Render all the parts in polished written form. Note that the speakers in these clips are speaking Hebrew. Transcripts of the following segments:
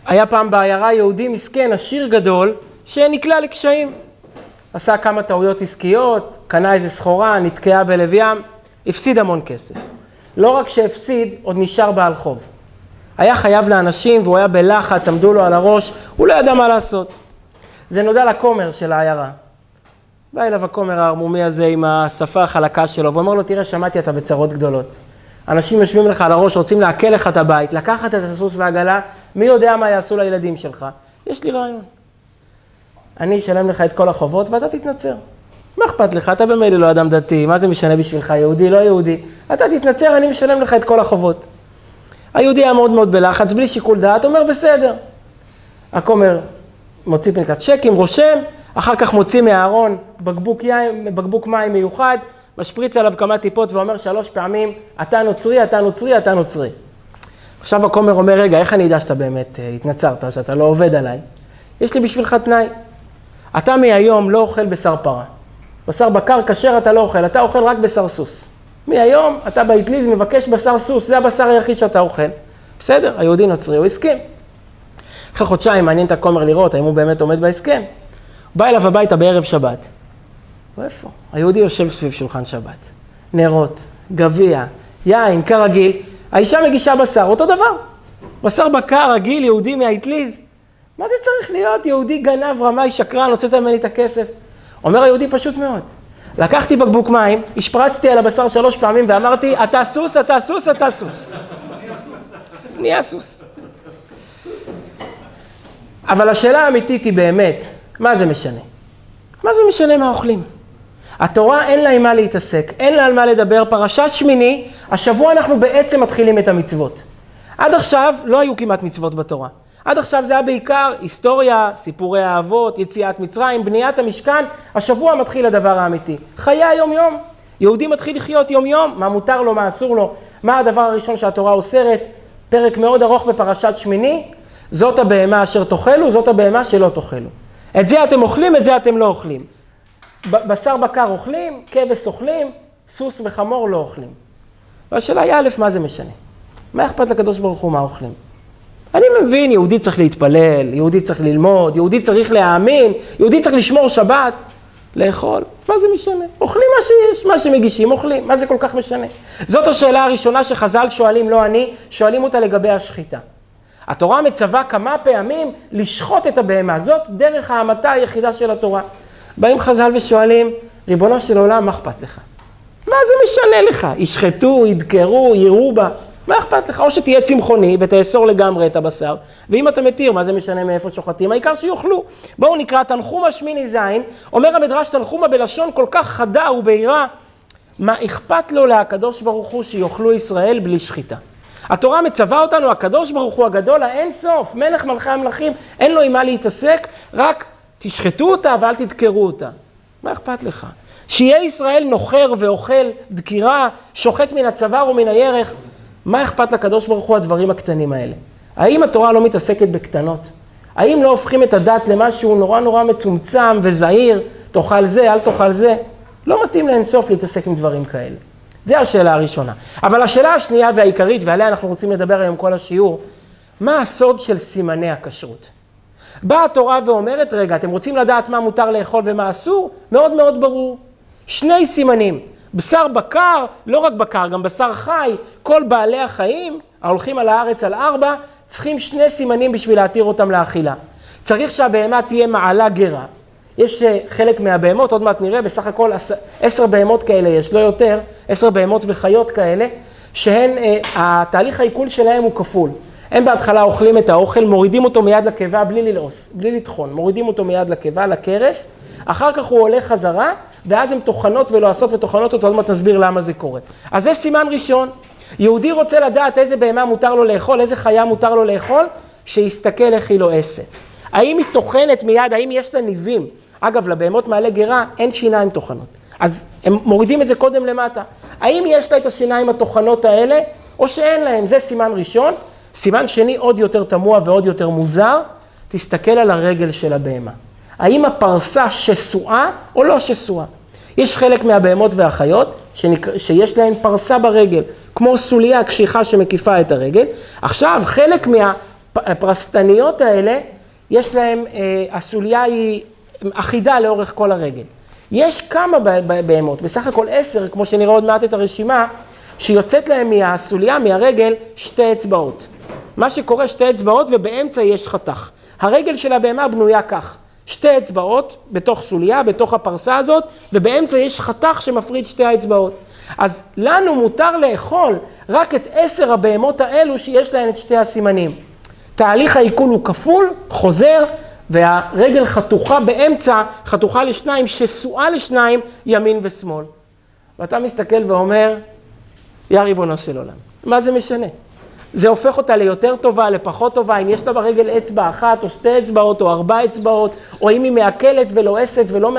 היה פעם בעיירה יהודי מסכן, עשיר גדול, שנקלע לקשיים. עשה כמה טעויות עסקיות, קנה איזה סחורה, נתקעה בלב ים, הפסיד המון כסף. לא רק שהפסיד, עוד נשאר בעל חוב. היה חייב לאנשים והוא היה בלחץ, עמדו לו על הראש, הוא לא ידע מה לעשות. זה נודע לכומר של העיירה. בא אליו הכומר הערמומי הזה עם השפה החלקה שלו, ואומר לו, תראה, שמעתי אתה בצרות גדולות. אנשים יושבים לך על הראש, רוצים לעכל לך את הבית, לקחת את הסוס והעגלה, מי יודע מה יעשו לילדים שלך? יש לי רעיון. אני אשלם לך את כל החובות ואתה תתנצר. מה אכפת לך? אתה במילא לא אדם דתי, מה זה משנה בשבילך, יהודי, לא יהודי? אתה תתנצר, אני משלם לך את כל החובות. היהודי היה מאוד מאוד בלחץ, בלי שיקול דעת, אומר בסדר. הכומר מוציא פנקת צ'קים, רושם, אחר כך מוציא מהארון בקבוק מים מיוחד, משפריץ עליו כמה טיפות ואומר 3 פעמים, אתה נוצרי, אתה נוצרי, אתה נוצרי. עכשיו הכומר אומר, רגע, איך אני יודע שאתה באמת התנצרת, שאתה לא עובד עליי? יש לי בשבילך תנאי. אתה מהיום לא אוכל בשר פרה. בשר בקר כשר אתה לא אוכל, אתה אוכל רק בשר סוס. מהיום אתה באטליז מבקש בשר סוס, זה הבשר היחיד שאתה אוכל. בסדר, היהודי נוצרי, הוא הסכים. אחרי חודשיים מעניין את הכומר לראות האם הוא באמת עומד בהסכם. בא אליו הביתה בערב שבת. ואיפה? היהודי יושב סביב שולחן שבת. נרות, גביע, יין, כרגיל. האישה מגישה בשר, אותו דבר. בשר בקר, רגיל, יהודי מהאטליז. מה זה צריך להיות? יהודי גנב, רמאי, שקרן, הוצאת ממני את הכסף. אומר היהודי פשוט מאוד. לקחתי בקבוק מים, השפרצתי על הבשר 3 פעמים ואמרתי, אתה סוס, אתה סוס, אתה סוס. נהיה סוס. אבל השאלה האמיתית היא באמת, מה זה משנה? מה זה משנה מה אוכלים? התורה אין לה עם מה להתעסק, אין לה על מה לדבר. פרשת שמיני, השבוע אנחנו בעצם מתחילים את המצוות. עד עכשיו לא היו כמעט מצוות בתורה. עד עכשיו זה היה בעיקר היסטוריה, סיפורי האבות, יציאת מצרים, בניית המשכן. השבוע מתחיל הדבר האמיתי. חיי היום-יום. יהודי מתחיל לחיות יום-יום, מה מותר לו, מה אסור לו, מה הדבר הראשון שהתורה אוסרת. פרק מאוד ארוך בפרשת שמיני, זאת הבהמה אשר תאכלו, זאת הבהמה שלא תאכלו. את זה אתם אוכלים, את זה אתם לא אוכלים. בשר בקר אוכלים, כבש אוכלים, סוס וחמור לא אוכלים. והשאלה היא א', מה זה משנה? מה אכפת לקדוש ברוך הוא מה אוכלים? אני מבין, יהודי צריך להתפלל, יהודי צריך ללמוד, יהודי צריך להאמין, יהודי צריך לשמור שבת, לאכול. מה זה משנה? אוכלים מה שיש, מה שמגישים, אוכלים. מה זה כל כך משנה? זאת השאלה הראשונה שחז"ל שואלים, לא אני, שואלים אותה לגבי השחיטה. התורה מצווה כמה פעמים לשחוט את הבהמה. זאת דרך ההמתה היחידה של התורה. באים חז"ל ושואלים, ריבונו של עולם, מה אכפת לך? מה זה משנה לך? ישחטו, ידקרו, יראו בה. מה אכפת לך? או שתהיה צמחוני ותאסור לגמרי את הבשר, ואם אתה מתיר, מה זה משנה מאיפה שוחטים? העיקר שיוכלו. בואו נקרא תנחומה שמיני זין, אומר המדרש תנחומה בלשון כל כך חדה ובהירה, מה אכפת לו לקדוש ברוך הוא שיוכלו ישראל בלי שחיטה? התורה מצווה אותנו, הקדוש ברוך הוא הגדול, האין סוף, מלך מלכי המלכים, אין לו עם מה להתעסק, רק תשחטו אותה ואל תדקרו אותה. מה אכפת לך? שיהיה ישראל נוחר ואוכל דקירה, שוחט מן הצוואר ומן הירך, מה אכפת לקדוש ברוך הוא הדברים הקטנים האלה? האם התורה לא מתעסקת בקטנות? האם לא הופכים את הדת למשהו נורא נורא מצומצם וזהיר, תאכל זה, אל תאכל זה? לא מתאים לאינסוף להתעסק עם דברים כאלה. זו השאלה הראשונה. אבל השאלה השנייה והעיקרית, ועליה אנחנו רוצים לדבר היום כל השיעור, מה הסוד של סימני הכשרות? באה התורה ואומרת, רגע, אתם רוצים לדעת מה מותר לאכול ומה אסור? מאוד מאוד ברור. 2 סימנים. בשר בקר, לא רק בקר, גם בשר חי, כל בעלי החיים, ההולכים על הארץ על 4, צריכים 2 סימנים בשביל להתיר אותם לאכילה. צריך שהבהמה תהיה מעלה גרה. יש חלק מהבהמות, עוד מעט נראה, בסך הכל 10 בהמות כאלה יש, לא יותר, 10 בהמות וחיות כאלה, שהן, התהליך העיכול שלהם הוא כפול. הם בהתחלה אוכלים את האוכל, מורידים אותו מיד לקיבה בלי ללעוס, בלי לטחון, מורידים אותו מיד לקיבה, לקרס, אחר כך הוא עולה חזרה, ואז הן טוחנות ולועסות וטוחנות אותו, עוד מעט נסביר למה זה קורה. אז זה סימן ראשון. יהודי רוצה לדעת איזה בהמה מותר לו לאכול, איזה חיה מותר לו לאכול, שיסתכל איך היא לועסת. האם היא טוחנת מיד, האם יש לה ניבים? אגב, לבהמות מעלה גרה אין שיניים טוחנות. אז הם מורידים את זה קודם למטה. האם יש לה את השיניים הטוחנות האלה, או שאין להם? זה סימן ראשון. סימן שני עוד יותר תמוה ועוד יותר מוזר, תסתכל על הרגל של הבהמה. האם הפרסה שסועה או לא שסועה? יש חלק מהבהמות והחיות שיש להן פרסה ברגל, כמו סוליה קשיחה שמקיפה את הרגל. עכשיו, חלק הפרסטניות האלה, יש להם, הסוליה היא אחידה לאורך כל הרגל. יש כמה בהמות, בסך הכל 10, כמו שנראה עוד מעט את הרשימה, שיוצאת להם מהסוליה, מהרגל, 2 אצבעות. מה שקורה 2 אצבעות ובאמצע יש חתך. הרגל של הבהמה בנויה כך, 2 אצבעות בתוך סוליה, בתוך הפרסה הזאת, ובאמצע יש חתך שמפריד 2 האצבעות. אז לנו מותר לאכול רק את 10 הבהמות האלו שיש להן את 2 הסימנים. תהליך העיכול הוא כפול, חוזר, והרגל חתוכה באמצע, חתוכה ל2, שסועה ל2, ימין ושמאל. ואתה מסתכל ואומר, יא ריבונו של עולם, מה זה משנה? זה הופך אותה ליותר טובה, לפחות טובה, אם יש לה ברגל אצבע 1 או 2 אצבעות או 4 אצבעות, או אם היא מעכלת ולועסת ולא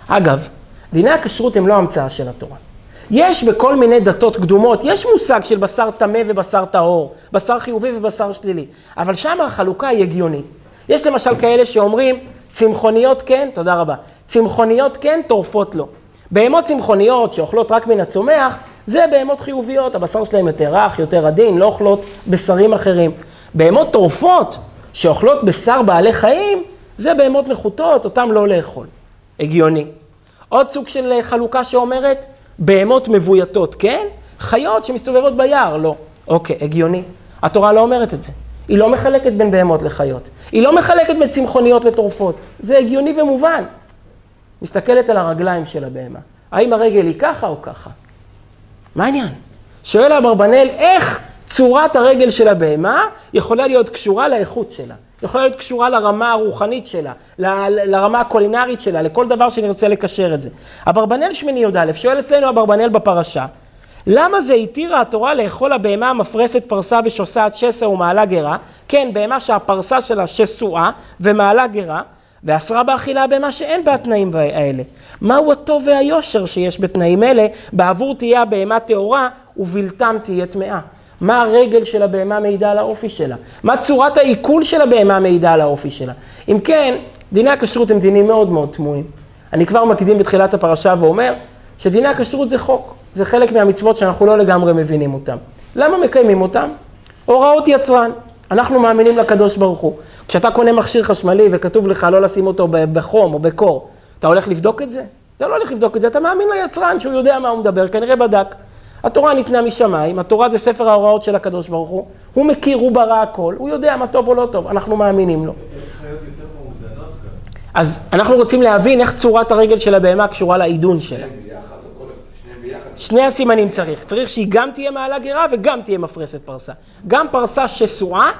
אגב, דיני הכשרות הם לא המצאה של התורה. יש בכל מיני דתות קדומות, יש מושג של בשר טמא ובשר טהור, בשר חיובי ובשר שלילי, אבל שם החלוקה היא הגיונית. יש למשל כאלה שאומרים, צמחוניות כן, תודה רבה, צמחוניות כן, טורפות לא. בהמות צמחוניות שאוכלות רק מן הצומח, זה בהמות חיוביות, הבשר שלהם יותר רך, יותר עדין, לא אוכלות בשרים אחרים. בהמות טורפות שאוכלות בשר בעלי חיים, זה בהמות נחותות, אותם לא לאכול. הגיוני. עוד סוג של חלוקה שאומרת, בהמות מבויתות, כן? חיות שמסתובבות ביער, לא. אוקיי, הגיוני. התורה לא אומרת את זה. היא לא מחלקת בין בהמות לחיות. היא לא מחלקת בין צמחוניות לטורפות. זה הגיוני ומובן. מסתכלת על הרגליים של הבהמה. האם הרגל היא ככה או ככה? מה העניין? שואל אברבנאל, איך צורת הרגל של הבהמה יכולה להיות קשורה לאיכות שלה? יכולה להיות קשורה לרמה הרוחנית שלה, לרמה הקולינרית שלה, לכל דבר שנרצה לקשר את זה. אברבנאל שמיני י"א, שואל אצלנו אברבנאל בפרשה, למה זה התירה התורה לאכול הבהמה המפרסת פרסה ושוסעת שסע ומעלה גרה? כן, בהמה שהפרסה שלה שסועה ומעלה גרה, ואסרה באכילה בהמה שאין בה התנאים האלה. מהו הטוב והיושר שיש בתנאים אלה? בעבור תהיה הבהמה טהורה ובלתם תהיה טמאה. מה הרגל של הבהמה מעידה על האופי שלה? מה צורת העיכול של הבהמה מעידה על האופי שלה? אם כן, דיני הכשרות הם דינים מאוד מאוד תמוהים. אני כבר מקדים בתחילת הפרשה ואומר שדיני הכשרות זה חוק. זה חלק מהמצוות שאנחנו לא לגמרי מבינים אותם. למה מקיימים אותם? הוראות יצרן. אנחנו מאמינים לקדוש ברוך הוא. כשאתה קונה מכשיר חשמלי וכתוב לך לא לשים אותו בחום או בקור, אתה הולך לבדוק את זה? אתה לא הולך לבדוק את זה, אתה מאמין ליצרן שהוא יודע מה הוא מדבר, כנראה בדק. התורה ניתנה משמיים, התורה זה ספר ההוראות של הקדוש ברוך הוא, הוא מכיר, הוא ברא הכל, הוא יודע מה טוב או לא טוב, אנחנו מאמינים לו. אז אנחנו רוצים להבין איך צורת הרגל של הבהמה קשורה לעידון שלה. שני הסימנים צריך שהיא גם תהיה מעלה גרה וגם תהיה מפרסת פרסה. גם פרסה שסועה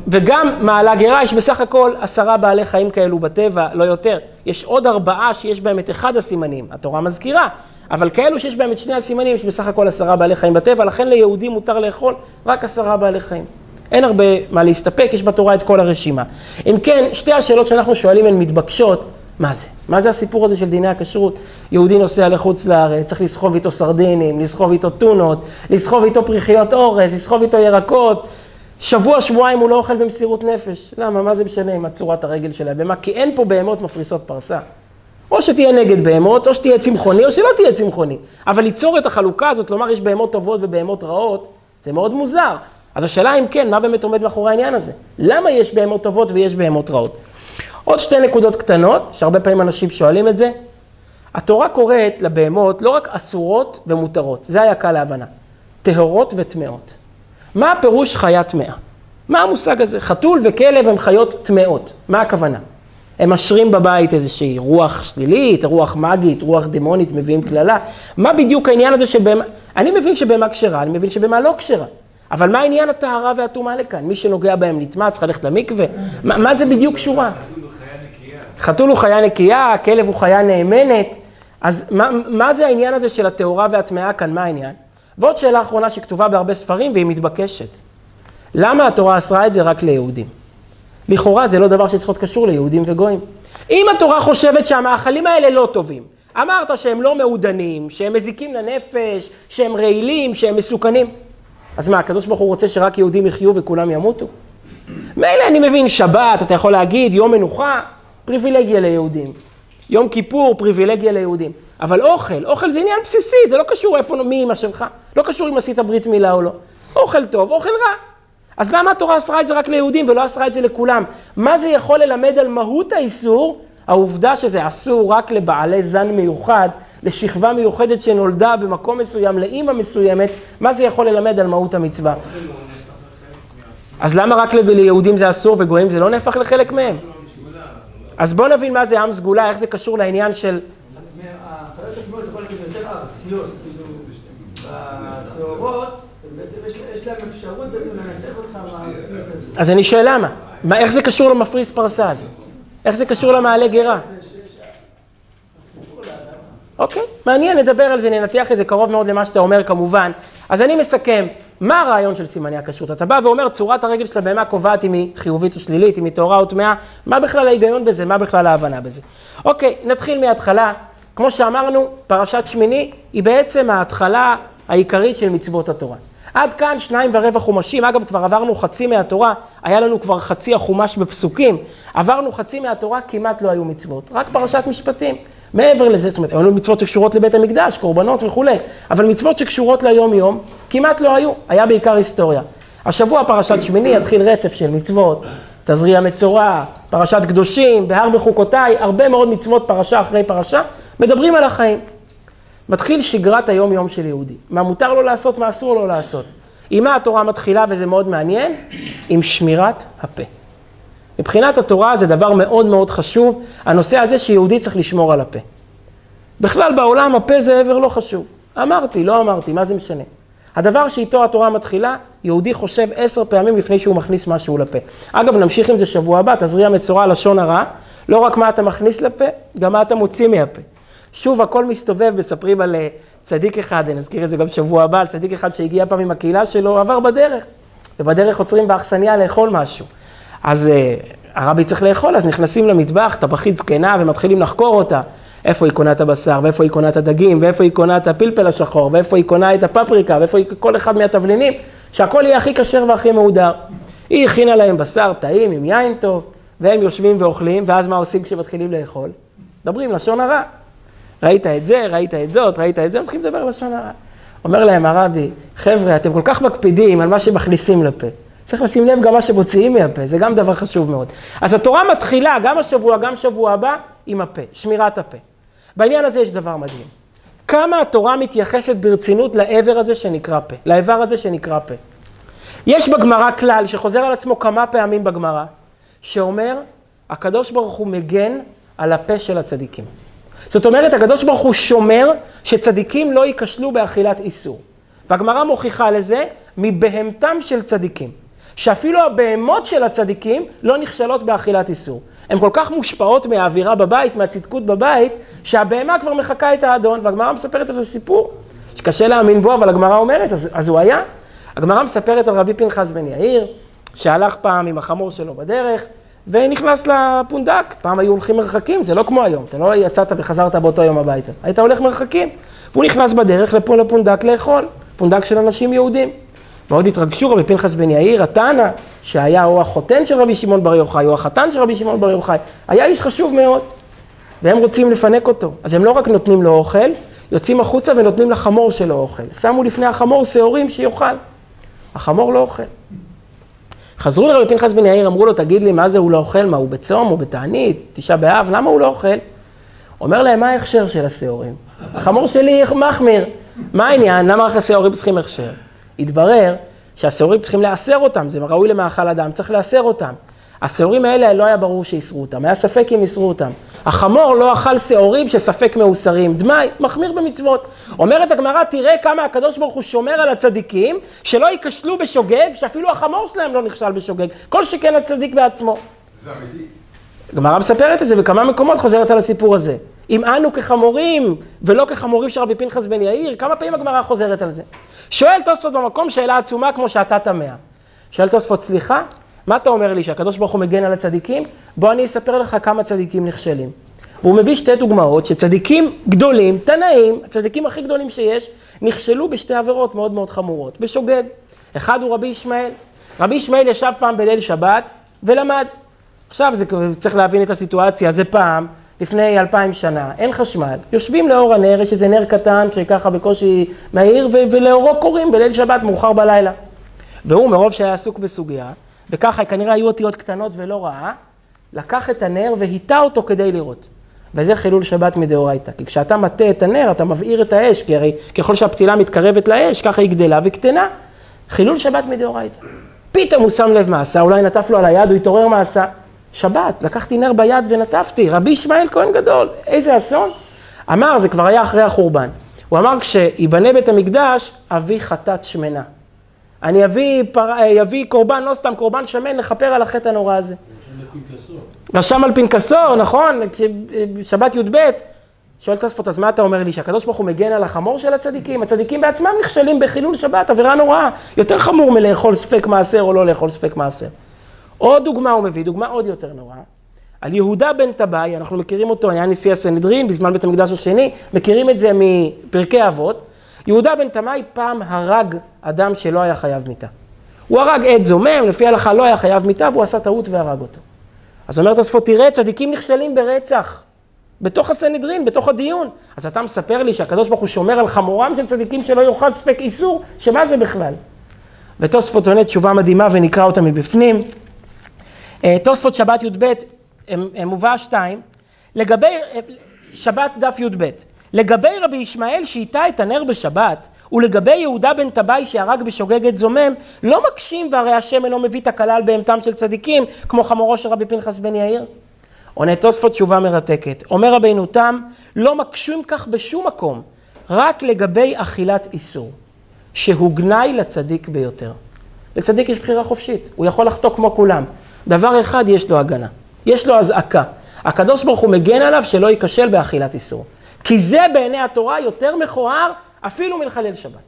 וגם מעלה גרה, יש בסך הכל 10 בעלי חיים כאלו בטבע, לא יותר. יש עוד 4 שיש בהם את 1 הסימנים, התורה מזכירה, אבל כאלו שיש בהם את 2 הסימנים, יש בסך הכל 10 בעלי חיים בטבע, לכן ליהודים מותר לאכול רק 10 בעלי חיים. אין הרבה מה להסתפק, יש בתורה את כל הרשימה. אם כן, 2 השאלות שאנחנו שואלים הן מתבקשות, מה זה? מה זה הסיפור הזה של דיני הכשרות? יהודי נוסע לחוץ לארץ, צריך לסחוב איתו סרדינים, לסחוב איתו טונות, לסחוב איתו פריחיות אורז, לסחוב איתו ירקות. שבוע, שבועיים הוא לא אוכל במסירות נפש. למה? מה זה משנה עם צורת הרגל שלה? במה? כי אין פה בהמות מפריסות פרסה. או שתהיה נגד בהמות, או שתהיה צמחוני, או שלא תהיה צמחוני. אבל ליצור את החלוקה הזאת, לומר יש בהמות טובות ובהמות רעות, זה מאוד מוזר. אז השאלה אם כן, מה באמת עומד מאחורי העניין הזה? למה יש בהמות טובות ויש בהמות רעות? עוד 2 נקודות קטנות, שהרבה פעמים אנשים שואלים את זה. התורה קוראת לבהמות לא רק אסורות ומותרות, זה היה קל להבנה. טהורות וטמאות. מה הפירוש חיה טמאה? מה המושג הזה? חתול וכלב הם חיות טמאות. מה הכוונה? הם משרים בבית איזושהי רוח שלילית, רוח מגית, רוח דמונית, מביאים כללה. מה בדיוק העניין הזה שבהמה? אני מבין שבהמה כשרה, אני מבין שבהמה לא כשרה. אבל מה העניין הטהרה והטומאה לכאן? מי שנוגע בהם נטמא, צריך ללכת למקווה. מה זה בדיוק שורה? חתול הוא חיה נקייה, הכלב הוא חיה נאמנת. אז מה זה העניין הזה של הטהורה והטמאה כאן? מה העניין? ועוד שאלה אחרונה שכתובה בהרבה ספרים והיא מתבקשת. למה התורה אסרה את זה רק ליהודים? לכאורה זה לא דבר שצריך להיות קשור ליהודים וגויים. אם התורה חושבת שהמאכלים האלה לא טובים, אמרת שהם לא מעודנים, שהם מזיקים לנפש, שהם רעילים, שהם מסוכנים, אז מה, הקדוש ברוך הוא רוצה שרק יהודים יחיו וכולם ימותו? מילא אני מבין שבת, אתה יכול להגיד יום מנוחה, פריבילגיה ליהודים. יום כיפור, פריבילגיה ליהודים. אבל אוכל זה עניין בסיסי, זה לא קשור איפה מי אמא שלך, לא קשור אם עשית ברית מילה או לא. אוכל טוב, אוכל רע. אז למה התורה אסרה את זה רק ליהודים ולא אסרה את זה לכולם? מה זה יכול ללמד על מהות האיסור? העובדה שזה אסור רק לבעלי זן מיוחד, לשכבה מיוחדת שנולדה במקום מסוים, לאמא מסוימת, מה זה יכול ללמד על מהות המצווה? אז למה רק ליהודים זה אסור וגויים זה לא נהפך לחלק מהם? אז בואו נבין מה זה עם סגולה, איך זה קשור לעניין של... החיות הסגולות זה יכול להיות יותר ארציות, בתיאורות, בעצם יש להם אפשרות בעצם לנתח אותך מהארציות הזו. אז אני שואל למה? איך זה קשור למפריס פרסה הזה? איך זה קשור למעלה גרה? אוקיי, מעניין, נדבר על זה, ננתח את זה קרוב מאוד למה שאתה אומר כמובן. אז אני מסכם, מה הרעיון של סימני הכשרות? אתה בא ואומר, צורת הרגל של הבהמה קובעת אם היא חיובית או שלילית, אם היא טהורה או טמאה, מה בכלל ההיגיון בזה, מה בכלל ההבנה בזה? אוקיי, נתחיל מההתחלה. כמו שאמרנו, פרשת שמיני היא בעצם ההתחלה העיקרית של מצוות התורה. עד כאן 2.25 חומשים, אגב כבר עברנו חצי מהתורה, היה לנו כבר חצי החומש בפסוקים, עברנו חצי מהתורה, כמעט לא היו מצוות, רק פרשת משפטים. מעבר לזה, זאת אומרת, היו מצוות שקשורות לבית המקדש, קורבנות וכו', אבל מצוות שקשורות ליום יום, כמעט לא היו, היה בעיקר היסטוריה. השבוע פרשת שמיני יתחיל רצף של מצוות, תזריע מצורע, פרשת קדושים, בהר בחוקותיי, הרבה מאוד מצוות פרשה אחרי פרשה, מדברים על החיים. מתחיל שגרת היום יום של יהודי. מה מותר לו לעשות, מה אסור לו לעשות. עם מה התורה מתחילה, וזה מאוד מעניין, עם שמירת הפה. מבחינת התורה זה דבר מאוד מאוד חשוב, הנושא הזה שיהודי צריך לשמור על הפה. בכלל בעולם הפה זה עבר לא חשוב. אמרתי, לא אמרתי, מה זה משנה? הדבר שאיתו התורה מתחילה, יהודי חושב 10 פעמים לפני שהוא מכניס משהו לפה. אגב, נמשיך עם זה שבוע הבא, תזריע מצורע לשון הרע, לא רק מה אתה מכניס לפה, גם מה אתה מוציא מהפה. שוב, הכל מסתובב, מספרים על צדיק אחד, נזכיר את זה גם שבוע הבא, על צדיק אחד שהגיע פעם עם הקהילה שלו, עבר בדרך, ובדרך עוצרים באכסניה לאכול משהו. אז הרבי צריך לאכול, אז נכנסים למטבח, טבחית זקנה, ומתחילים לחקור אותה. איפה היא קונה את הבשר, ואיפה היא קונה את הדגים, ואיפה היא קונה את הפלפל השחור, ואיפה היא קונה את הפפריקה, ואיפה היא כל אחד מהתבלינים, שהכל יהיה הכי כשר והכי מהודר. היא הכינה להם בשר טעים עם יין טוב, והם יושבים ואוכלים, ואז מה עושים כשמתחילים לאכול? מדברים לשון הרע. ראית את זה, ראית את זאת, ראית את זה, מתחילים לדבר לשון הרע. אומר להם הרבי, חבר'ה, אתם כל כך מקפידים על מה שמכניסים לפה. צריך לשים לב גם מה שמוציאים מהפה, זה גם דבר חשוב מאוד. אז התורה מתחילה, גם השבוע, גם שבוע הבא, עם הפה, שמירת הפה. בעניין הזה יש דבר מדהים. כמה התורה מתייחסת ברצינות לעבר הזה שנקרא פה, לעבר הזה שנקרא פה. יש בגמרא כלל שחוזר על עצמו כמה פעמים בגמרא, שאומר, הקדוש ברוך הוא מגן על הפה של הצדיקים. זאת אומרת, הקדוש ברוך הוא שומר שצדיקים לא ייכשלו באכילת איסור. והגמרא מוכיחה לזה מבהמתם של צדיקים. שאפילו הבהמות של הצדיקים לא נכשלות באכילת איסור. הן כל כך מושפעות מהאווירה בבית, מהצדקות בבית, שהבהמה כבר מחכה את האדון, והגמרא מספרת על זה סיפור, שקשה להאמין בו, אבל הגמרא אומרת, אז הוא היה. הגמרא מספרת על רבי פנחס בן יאיר, שהלך פעם עם החמור שלו בדרך, ונכנס לפונדק. פעם היו הולכים מרחקים, זה לא כמו היום, אתה לא יצאת וחזרת באותו יום הביתה, היית הולך מרחקים. והוא נכנס בדרך לפונדק לאכול, פונדק של אנשים יהודים. ועוד התרגשו רבי פנחס בן יאיר, התנא, שהיה או החותן של רבי שמעון בר יוחאי, או החתן של רבי שמעון בר יוחאי, היה איש חשוב מאוד, והם רוצים לפנק אותו. אז הם לא רק נותנים לו אוכל, יוצאים החוצה ונותנים לחמור שלו אוכל. שמו לפני החמור שעורים שיוכל. החמור לא אוכל. חזרו לרבי פנחס בן יאיר, אמרו לו, תגיד לי, מה זה הוא לא אוכל? מה, הוא בצום, הוא בתענית, 9 באב, למה הוא לא אוכל? אומר להם, מה ההכשר של השעורים? החמור שלי מחמיר. מה העניין? למה השעורים צריכים הכשר? התברר שהשעורים צריכים לאסר אותם, זה ראוי למאכל אדם, צריך לאסר אותם. השעורים האלה לא היה ברור שיסרו אותם, היה ספק אם יסרו אותם. החמור לא אכל שעורים שספק מאוסרים, דמי, מחמיר במצוות. אומרת הגמרא, תראה כמה הקדוש ברוך הוא שומר על הצדיקים, שלא ייכשלו בשוגג, שאפילו החמור שלהם לא נכשל בשוגג, כל שכן הצדיק בעצמו. זה אמיתי. הגמרא מספרת את זה, בכמה מקומות חוזרת על הסיפור הזה. אם אנו כחמורים, ולא כחמורים של רבי פנחס בן יאיר, כמה פעמים הגמרא חוזרת על זה? שואל תוספות במקום שאלה עצומה כמו שאתה תמה. שואל תוספות, סליחה, מה אתה אומר לי שהקדוש ברוך הוא מגן על הצדיקים? בוא אני אספר לך כמה צדיקים נכשלים. והוא מביא 2 דוגמאות שצדיקים גדולים, תנאים, הצדיקים הכי גדולים שיש, נכשלו ב2 עבירות מאוד מאוד חמורות, בשוגג. אחד הוא רבי ישמעאל. רבי ישמעאל ישב פעם בליל שבת ולמד. עכשיו צריך להבין את הסיטואציה, זה פעם, לפני 2000 שנה, אין חשמל, יושבים לאור הנר, יש איזה נר קטן שככה בקושי מהיר, ולאורו קוראים בליל שבת מאוחר בלילה. והוא מרוב שהיה עסוק בסוגיה, וככה כנראה היו אותיות קטנות ולא ראה, לקח את הנר והיטה אותו כדי לראות. וזה חילול שבת מדאורייתא. כי כשאתה מטה את הנר, אתה מבעיר את האש, כי הרי ככל שהפתילה מתקרבת לאש, ככה היא גדלה וקטנה. חילול שבת מדאורייתא. פתאום הוא שם לב מעשה, אולי נטף לו על היד, הוא התעורר מעשה. שבת, לקחתי נר ביד ונטפתי, רבי ישמעאל כהן גדול, איזה אסון. אמר, זה כבר היה אחרי החורבן. הוא אמר, כשיבנה בית המקדש, אביא חטאת שמנה. אני אביא קורבן, לא סתם קורבן שמן, לכפר על החטא הנורא הזה. רשם על פנקסור, נכון? שבת י"ב, שואל תוספות, אז מה אתה אומר לי? שהקדוש ברוך הוא מגן על החמור של הצדיקים? הצדיקים בעצמם נכשלים בחילול שבת, עבירה נוראה. יותר חמור מלאכול ספק מעשר או לא לאכול ספק מעשר. עוד דוגמה הוא מביא, דוגמה עוד יותר נוראה. על יהודה בן טבעי, אנחנו מכירים אותו, היה נשיא הסנהדרין בזמן בית המקדש השני, מכירים את זה מפרקי אבות. יהודה בן טבעי פעם הרג אדם שלא היה חייב מיתה. הוא הרג עד זומם, לפי ההלכה לא היה חייב מיתה, והוא עשה טעות והרג אותו. אז אומר תוספות, תראה, צדיקים נכשלים ברצח, בתוך הסנהדרין, בתוך הדיון. אז אתה מספר לי שהקדוש ברוך הוא שומר על חמורם של צדיקים שלא יאכל ספק איסור, שמה זה בכלל? ותוספות עונה תשובה מדהימה ונקרא אותה מבפנים. תוספות שבת י"ב, מובא 2, לגבי שבת דף י"ב, לגבי רבי ישמעאל שהיטה את הנר בשבת, ולגבי יהודה בן טבעי שהרג בשוגגת זומם, לא מקשים והרי השם אינו מביא תקלה על בהמתם של צדיקים, כמו חמורו של רבי פנחס בן יאיר. עונה תוספות תשובה מרתקת. אומר רבינו תם, לא מקשים כך בשום מקום, רק לגבי אכילת איסור, שהוא גנאי לצדיק ביותר. לצדיק יש בחירה חופשית, הוא יכול לחטוא כמו כולם. דבר אחד יש לו הגנה, יש לו הזעקה. הקדוש ברוך הוא מגן עליו שלא ייכשל באכילת איסור. כי זה בעיני התורה יותר מכוער אפילו מלחלל שבת.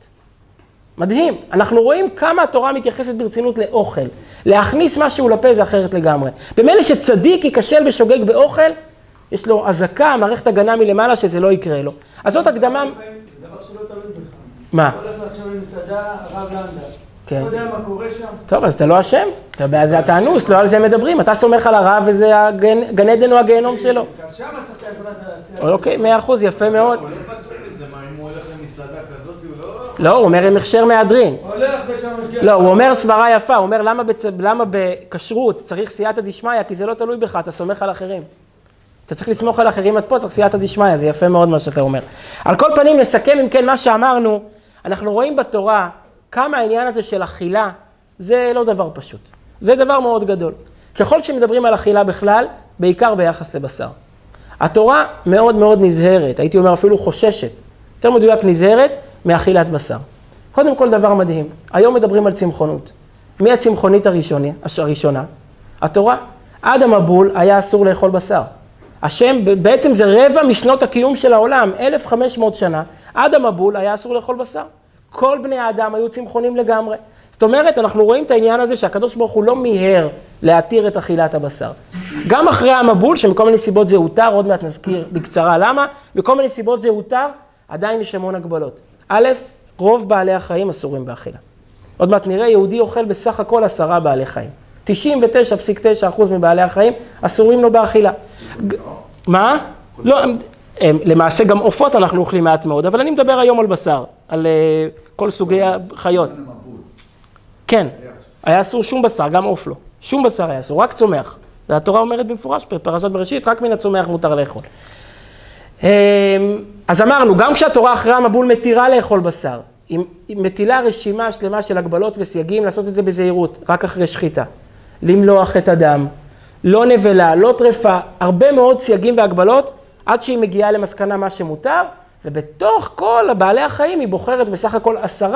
מדהים, אנחנו רואים כמה התורה מתייחסת ברצינות לאוכל. להכניס משהו לפה זה אחרת לגמרי. במילא שצדיק ייכשל בשוגג באוכל, יש לו הזעקה, מערכת הגנה מלמעלה שזה לא יקרה לו. אז זאת הקדמה... דבר שלא תלוי בך. מה? הולך עכשיו למסעדה, הרב לנדה. כן. אתה יודע מה קורה שם? טוב, אז אתה לא אשם. זה התאנוס, לא על זה מדברים. אתה סומך על הרב וזה גן עדן או הגיהנום שלו. אז שם צריך את העזרת... אוקיי, 100%, יפה מאוד. הוא לא בטוח בזה, מה אם הוא הולך למסעדה כזאת, הוא לא... לא, הוא אומר עם הכשר מהדרין. הולך ושם משגיח. לא, הוא אומר סברה יפה, הוא אומר למה בכשרות צריך סייעתא דשמיא, כי זה לא תלוי בך, אתה סומך על אחרים. אתה צריך לסמוך על אחרים, אז פה צריך סייעתא דשמיא, זה יפה מאוד מה שאתה אומר. על כל פנים, נסכם אם כן מה שאמרנו, אנחנו רואים בתורה כמה העניין הזה של אכילה, זה לא דבר פשוט. זה דבר מאוד גדול. ככל שמדברים על אכילה בכלל, בעיקר ביחס לבשר. התורה מאוד מאוד נזהרת, הייתי אומר אפילו חוששת, יותר מדויק נזהרת מאכילת בשר. קודם כל דבר מדהים, היום מדברים על צמחונות. מי הצמחונית הראשונה? התורה. אדם מבול היה אסור לאכול בשר. השם, בעצם זה רבע משנות הקיום של העולם, 1500 שנה, אדם מבול היה אסור לאכול בשר. כל בני האדם היו צמחונים לגמרי. זאת אומרת, אנחנו רואים את העניין הזה שהקדוש ברוך הוא לא מיהר להתיר את אכילת הבשר. גם אחרי המבול, שמכל מיני סיבות זה הותר, עוד מעט נזכיר בקצרה למה, מכל מיני סיבות זה הותר, עדיין יש המון הגבלות. א', רוב בעלי החיים אסורים באכילה. עוד מעט נראה, יהודי אוכל בסך הכל 10 בעלי חיים. 99.9% מבעלי החיים אסורים לו באכילה. מה? לא, למעשה גם עופות אנחנו אוכלים מעט מאוד, אבל אני מדבר היום על בשר, על כל סוגי החיות. כן, היה אסור שום בשר, גם עוף לא. שום בשר היה אסור, רק צומח. והתורה אומרת במפורש, פרשת בראשית, רק מן הצומח מותר לאכול. אז אמרנו, גם כשהתורה אחרי המבול מתירה לאכול בשר, היא מטילה רשימה שלמה של הגבלות וסייגים, לעשות את זה בזהירות, רק אחרי שחיטה. למלוח את הדם, לא נבלה, לא טרפה, הרבה מאוד סייגים והגבלות, עד שהיא מגיעה למסקנה מה שמותר, ובתוך כל בעלי החיים היא בוחרת בסך הכל 10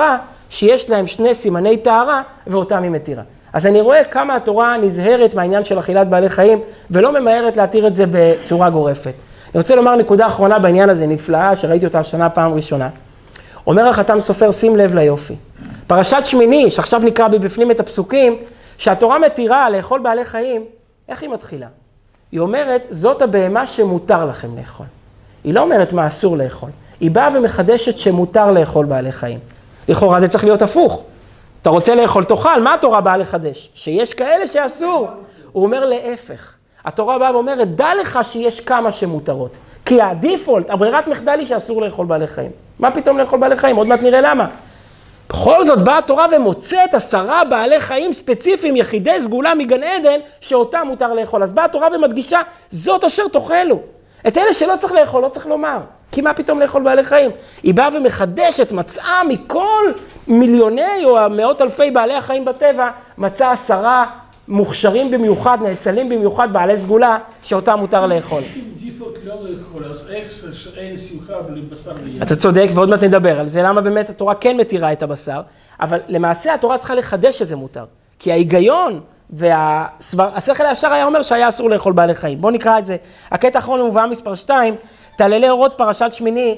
שיש להם 2 סימני טהרה, ואותם היא מתירה. אז אני רואה כמה התורה נזהרת מהעניין של אכילת בעלי חיים, ולא ממהרת להתיר את זה בצורה גורפת. אני רוצה לומר נקודה אחרונה בעניין הזה, נפלאה, שראיתי אותה השנה פעם ראשונה. אומר החתם סופר, שים לב ליופי. פרשת שמיני, שעכשיו נקרא בפנים את הפסוקים, שהתורה מתירה לאכול בעלי חיים, איך היא מתחילה? היא אומרת, זאת הבהמה שמותר לכם לאכול. היא לא אומרת מה אסור לאכול. היא באה ומחדשת שמותר לאכול בעלי חיים. לכאורה זה צריך להיות הפוך. אתה רוצה לאכול תאכל, מה התורה באה לחדש? שיש כאלה שאסור. הוא אומר להפך. התורה באה ואומרת, דע לך שיש כמה שמותרות. כי הדיפולט, הברירת מחדל היא שאסור לאכול בעלי חיים. מה פתאום לאכול בעלי חיים? עוד מעט נראה למה. בכל זאת באה התורה ומוצאת 10 בעלי חיים ספציפיים, יחידי סגולה מגן עדן, שאותם מותר לאכול. אז באה התורה ומדגישה, זאת אשר תאכלו. את אלה שלא צריך לאכול, לא צריך לומר. כי מה פתאום לאכול בעלי חיים? היא באה ומחדשת, מצאה מכל מיליוני או מאות אלפי בעלי החיים בטבע, מצאה 10 מוכשרים במיוחד, נאצלים במיוחד, בעלי סגולה, שאותם מותר לאכול. אתה צודק, ועוד מעט נדבר על זה, למה באמת התורה כן מתירה את הבשר, אבל למעשה התורה צריכה לחדש שזה מותר. כי ההיגיון והשכל הישר היה אומר שהיה אסור לאכול בעלי חיים. בואו נקרא את זה. הקטע האחרון במובאה מספר 2, תעללי אורות פרשת שמיני,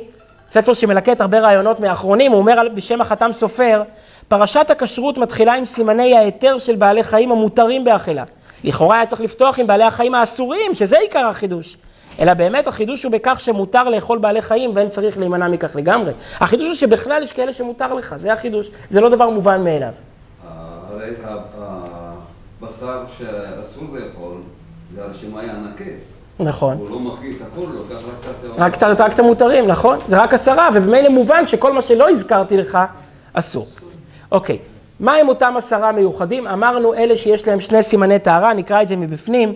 ספר שמלקט הרבה רעיונות מהאחרונים, הוא אומר בשם החתם סופר, פרשת הכשרות מתחילה עם סימני ההיתר של בעלי חיים המותרים באכילה. לכאורה היה צריך לפתוח עם בעלי החיים האסורים, שזה עיקר החידוש. אלא באמת החידוש הוא בכך שמותר לאכול בעלי חיים, ואין צריך להימנע מכך לגמרי. החידוש הוא שבכלל יש כאלה שמותר לך, זה החידוש. זה לא דבר מובן מאליו. הרי הבשר שאסור לאכול, זה הרשימה היא ענקית. נכון. הוא לא מקיא את הכל, לוקח רק את המותרים, נכון? זה רק 10, ובמילא מובן שכל מה שלא הזכרתי לך, אסור. אוקיי, מה הם אותם 10 מיוחדים? אמרנו אלה שיש להם 2 סימני טהרה, נקרא את זה מבפנים.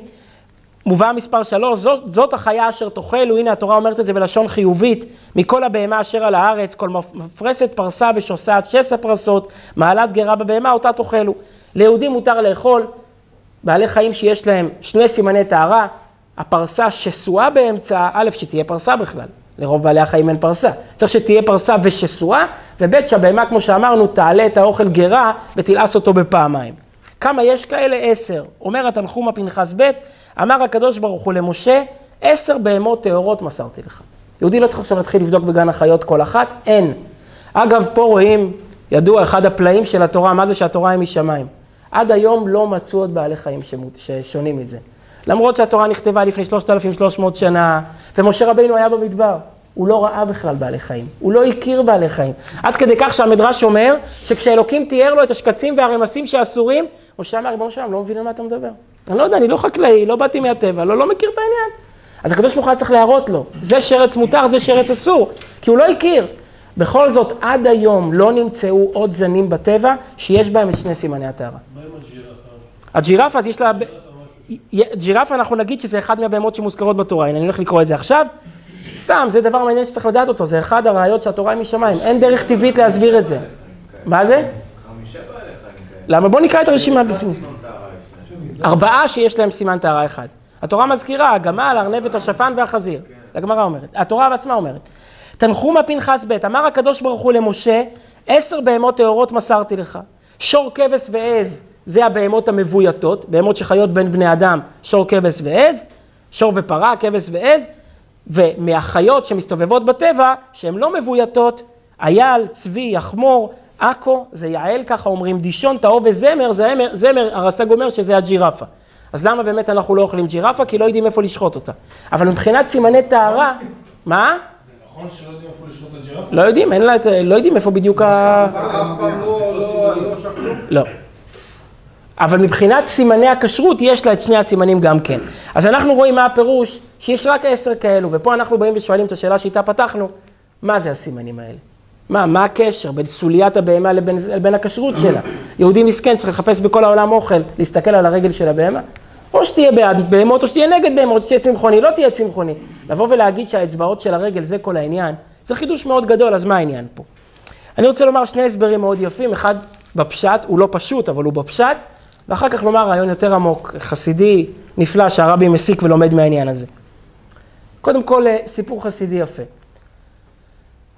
מובאה מספר 3, זאת החיה אשר תאכלו, הנה התורה אומרת את זה בלשון חיובית, מכל הבהמה אשר על הארץ, כל מפרסת פרסה ושוסעת 6 פרסות, מעלת גרה בבהמה, אותה תאכלו. ליהודים מותר לאכול בעלי חיים שיש להם 2 סימני טהרה, הפרסה שסועה באמצע, א' שתהיה פרסה בכלל, לרוב בעלי החיים אין פרסה, צריך שתהיה פרסה ושסועה, וב' שהבהמה כמו שאמרנו תעלה את האוכל גרה ותלעס אותו בפעמיים. כמה יש כאלה? 10. אומר התנחומה פנחס ב', אמר הקדוש ברוך הוא למשה, 10 בהמות טהורות מסרתי לך. יהודי לא צריך עכשיו להתחיל לבדוק בגן החיות כל אחת, אין. אגב, פה רואים, ידוע, אחד הפלאים של התורה, מה זה שהתורה היא משמיים. עד היום לא מצאו עוד בעלי חיים ששונים מזה. למרות שהתורה נכתבה לפני 3,300 שנה, ומשה רבינו היה במדבר, הוא לא ראה בכלל בעלי חיים, הוא לא הכיר בעלי חיים. עד כדי כך שהמדרש אומר, שכשאלוקים תיאר לו את השקצים והרמסים שאסורים, משה אמר, ריבונו של עולם, לא מבין על מה אתה מדבר. אני לא יודע, אני לא חקלאי, לא באתי מהטבע, לא מכיר את העניין. אז הקדוש ברוך הוא צריך להראות לו, זה שרץ מותר, זה שרץ אסור, כי הוא לא הכיר. בכל זאת, עד היום לא נמצאו עוד זנים בטבע, שיש בהם את 2 סימני הטהרה. מה עם הג'ירפה? הג'ירפה, אז יש לה... ג'ירפה, אנחנו נגיד שזה אחד מהבהמות שמוזכרות בתורה. הנה, אני הולך לקרוא את זה עכשיו. סתם, זה דבר מעניין שצריך לדעת אותו. זה אחד הראיות שהתורה היא משמיים. אין דרך טבעית להסביר את זה. מה זה? 5 בעלי חיים כאלה. למה? בוא נקרא את הרשימה בפנים. 4 שיש להם סימן טהרה אחד. התורה מזכירה, הגמל, הארנבת, השפן והחזיר. הגמרא אומרת. התורה בעצמה אומרת. תנחומה פנחס ב', אמר הקדוש ברוך הוא למשה, 10 בהמות טהורות מסרתי לך. שור כבש ועז, זה הבהמות המבויתות, בהמות שחיות בין בני אדם, שור כבש ועז, שור ופרה, כבש ועז, ומהחיות שמסתובבות בטבע, שהן לא מבויתות, אייל, צבי, יחמור, עכו, זה יעל, ככה אומרים, דישון, תאו וזמר, זמר, הרס"ג אומר שזה הג'ירפה. אז למה באמת אנחנו לא אוכלים ג'ירפה? כי לא יודעים איפה לשחוט אותה. אבל מבחינת סימני טהרה, מה? זה נכון שלא יודעים איפה לשחוט את הג'ירפה? לא יודעים, לא יודעים איפה בדיוק אף פעם לא שקלו? לא. אבל מבחינת סימני הכשרות יש לה את 2 הסימנים גם כן. אז אנחנו רואים מה הפירוש, שיש רק 10 כאלו, ופה אנחנו באים ושואלים את השאלה שאיתה פתחנו, מה זה הסימנים האלה? מה הקשר בין סוליית הבהמה לבין הכשרות שלה? יהודי מסכן צריך לחפש בכל העולם אוכל, להסתכל על הרגל של הבהמה, או שתהיה בעד בהמות, או שתהיה נגד בהמות, או שתהיה צמחוני, לא תהיה צמחוני. לבוא ולהגיד שהאצבעות של הרגל זה כל העניין, זה חידוש מאוד גדול, אז מה העניין פה? אני רוצה לומר 2 הסברים מאוד יפים, אחד בפשט, הוא לא פשוט, אבל הוא בפשט, ואחר כך לומר רעיון יותר עמוק, חסידי, נפלא, שהרבי מסיק ולומד מהעניין הזה. קודם כל, סיפור חסידי יפה.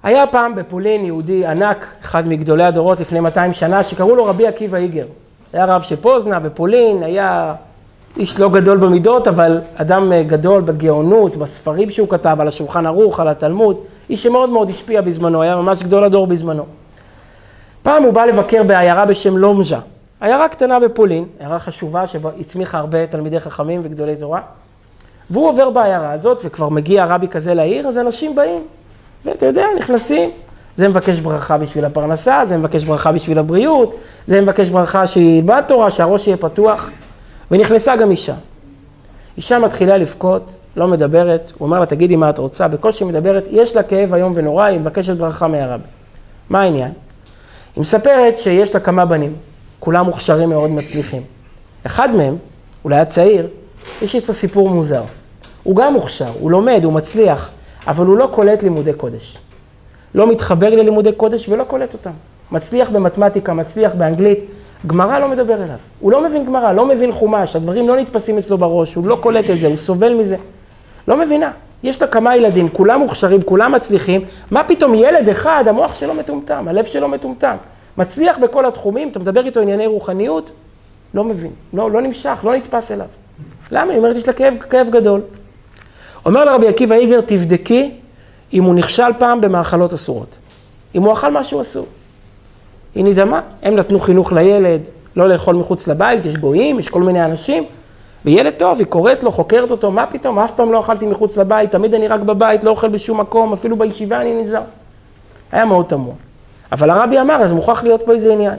היה פעם בפולין יהודי ענק, אחד מגדולי הדורות לפני 200 שנה, שקראו לו רבי עקיבא איגר. היה רב שפוזנה בפולין, היה איש לא גדול במידות, אבל אדם גדול בגאונות, בספרים שהוא כתב, על השולחן ערוך, על התלמוד, איש שמאוד מאוד השפיע בזמנו, היה ממש גדול הדור בזמנו. פעם הוא בא לבקר בעיירה בשם לומז'ה, עיירה קטנה בפולין, עיירה חשובה שהצמיחה הרבה תלמידי חכמים וגדולי תורה, והוא עובר בעיירה הזאת וכבר מגיע רבי כזה לעיר, אז אנשים באים, ואתה יודע, נכנסים, זה מבקש ברכה בשביל הפרנסה, זה מבקש ברכה בשביל הבריאות, זה מבקש ברכה שילמד תורה, שהראש יהיה פתוח, ונכנסה גם אישה. אישה מתחילה לבכות, לא מדברת, הוא אומר לה, תגידי מה את רוצה, בקושי מדברת, יש לה כאב היום ונורא, היא מבקשת ברכה מהרבי. מה העניין? היא מספרת שיש לה כמה בנים, כולם מוכשרים מאוד מצליחים. אחד מהם, אולי הצעיר, יש איתו סיפור מוזר. הוא גם מוכשר, הוא לומד, הוא מצליח, אבל הוא לא קולט לימודי קודש. לא מתחבר ללימודי קודש ולא קולט אותם. מצליח במתמטיקה, מצליח באנגלית, גמרא לא מדבר אליו. הוא לא מבין גמרא, לא מבין חומש, הדברים לא נתפסים אצלו בראש, הוא לא קולט את זה, הוא סובל מזה. לא מבינה. יש לה כמה ילדים, כולם מוכשרים, כולם מצליחים, מה פתאום ילד אחד, המוח שלו מטומטם, הלב שלו מטומטם. מצליח בכל התחומים, אתה מדבר איתו ענייני רוחניות, לא מבין, לא נמשך, לא נתפס אליו. למה? היא אומרת, יש לה כאב גדול. אומר לרבי עקיבא איגר, תבדקי אם הוא נכשל פעם במאכלות אסורות. אם הוא אכל משהו אסור. היא נדמה, הם נתנו חינוך לילד, לא לאכול מחוץ לבית, יש גויים, יש כל מיני אנשים, וילד טוב, היא קוראת לו, חוקרת אותו, מה פתאום, אף פעם לא אכלתי מחוץ לבית, תמיד אני רק בבית, לא אוכל בשום מקום, אפילו בישיבה אני נזהר. היה מאוד תמוה. אבל הרבי אמר, אז מוכרח להיות פה איזה עניין.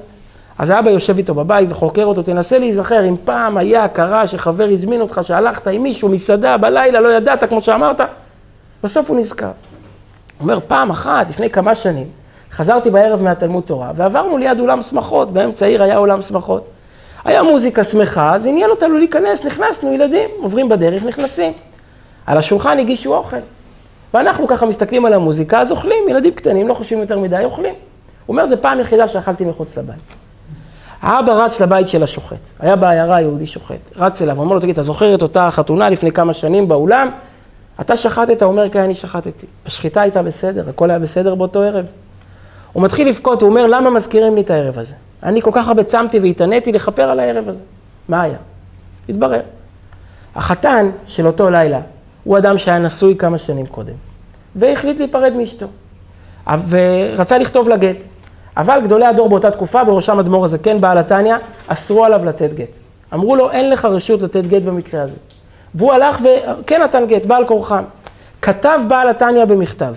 אז האבא יושב איתו בבית וחוקר אותו, תנסה להיזכר, אם פעם היה, קרה, שחבר הזמין אותך, שהלכת עם מישהו, מסעדה, בלילה, לא ידעת, כמו שאמרת, בסוף הוא נזכר. הוא אומר, פעם אחת, לפני כמה שנים, חזרתי בערב מהתלמוד תורה, ועברנו ליד אולם שמחות, באמצע העיר היה אולם שמחות. היה מוזיקה שמחה, אז עניין אותנו להיכנס, נכנסנו, ילדים, עוברים בדרך, נכנסים. על השולחן הגישו אוכל. ואנחנו ככה מסתכלים על המוזיקה, אז אוכלים, ילדים קטנים, לא חושבים יותר מדי, אוכלים. הוא אומר, זה פעם יחידה שאכלתי מחוץ לבית. האבא רץ לבית של השוחט, היה בעיירה יהודי שוחט, רץ אליו, הוא אומר לו, תגיד, אתה זוכר את אותה חתונה לפני כמה שנים באולם? אתה שחטת, הוא אומר, כן, אני שחטתי. השחיטה הייתה בסדר, הכל היה בסדר באותו ערב. הוא מתחיל לבכות, הוא אומר, למה מזכירים לי את הערב הזה? אני כל כך הרבה צמתי והתעניתי לכפר על הערב הזה. מה היה? התברר. החתן של אותו לילה, הוא אדם שהיה נשוי כמה שנים קודם, והחליט להיפרד מאשתו, ורצה לכתוב לה גט. אבל גדולי הדור באותה תקופה, בראשם אדמו"ר הזקן, בעל התניא, אסרו עליו לתת גט. אמרו לו, אין לך רשות לתת גט במקרה הזה. והוא הלך וכן נתן גט, בעל כורחם. כתב בעל התניא במכתב,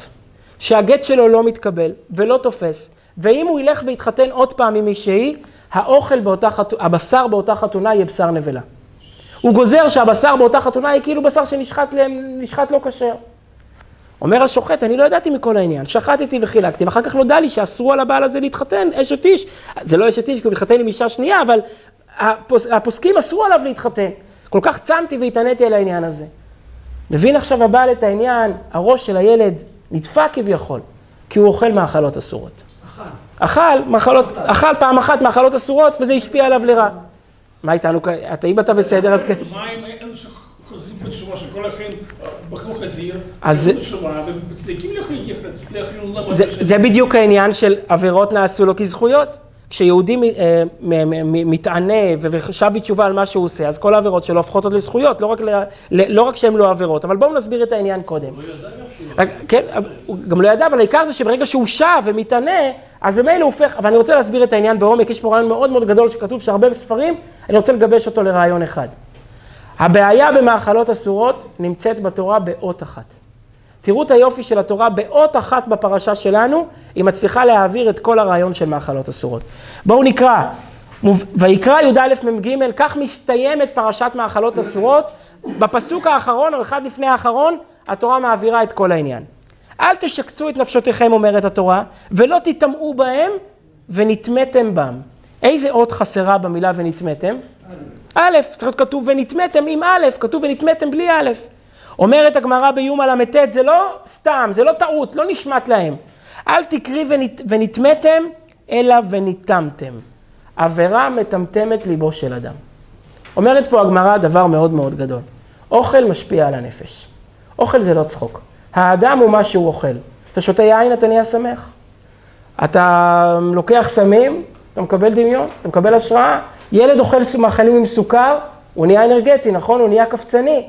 שהגט שלו לא מתקבל ולא תופס, ואם הוא ילך ויתחתן עוד פעם עם מישהי, הבשר באותה חתונה יהיה בשר נבלה. הוא גוזר שהבשר באותה חתונה יהיה כאילו בשר שנשחט לא כשר. אומר השוחט, אני לא ידעתי מכל העניין, שחטתי וחילקתי, ואחר כך נודע לי שאסרו על הבעל הזה להתחתן, אשת איש. זה לא אשת איש, כי הוא מתחתן עם אישה שנייה, אבל הפוסקים אסרו עליו להתחתן. כל כך צמתי והתעניתי על העניין הזה. מבין עכשיו הבעל את העניין, הראש של הילד נדפק כביכול, כי הוא אוכל מאכלות אסורות. אכל פעם אחת מאכלות אסורות, וזה השפיע עליו לרע. מה איתנו? אם אתה בסדר, אז כן. מה אם אין חוזרים בתשובה שכל אחרים בחרו חזיר, בתשובה, ומצליקים לאכול... זה בדיוק העניין של עבירות נעשו לו כזכויות. כשיהודי מתענה וחשב בתשובה על מה שהוא עושה, אז כל העבירות שלו הופכות עוד לזכויות, לא רק שהן לא עבירות, אבל בואו נסביר את העניין קודם. הוא לא ידע כן, הוא גם לא ידע, אבל העיקר זה שברגע שהוא שב ומתענה, אז במילא הוא הופך, אבל אני רוצה להסביר את העניין בעומק, יש פה רעיון מאוד מאוד גדול שכתוב שהרבה בספרים, אני רוצה לגבש אותו לרעיון אחד. הבעיה במאכלות אסורות נמצאת בתורה באות אחת. תראו את היופי של התורה באות אחת בפרשה שלנו, היא מצליחה להעביר את כל הרעיון של מאכלות אסורות. בואו נקרא, ויקרא י"א מ"ג, כך מסתיימת פרשת מאכלות אסורות, בפסוק האחרון או אחד לפני האחרון, התורה מעבירה את כל העניין. אל תשקצו את נפשותיכם, אומרת התורה, ולא תטמאו בהם ונטמאתם בם. איזה אות חסרה במילה ונטמאתם? א', צריך להיות כתוב ונטמאתם עם א', כתוב ונטמאתם בלי א'. אומרת הגמרא ביומא ל"ט, זה לא סתם, זה לא טעות, לא נשמט להם. אל תקרי ונטמאתם, אלא וניטמתם. עבירה מטמטמת ליבו של אדם. אומרת פה הגמרא דבר מאוד מאוד גדול. אוכל משפיע על הנפש. אוכל זה לא צחוק. האדם הוא מה שהוא אוכל. אתה שותה יין, אתה נהיה שמח. אתה לוקח סמים, אתה מקבל דמיון, אתה מקבל השראה. ילד אוכל מאכלים עם סוכר, הוא נהיה אנרגטי, נכון? הוא נהיה קפצני.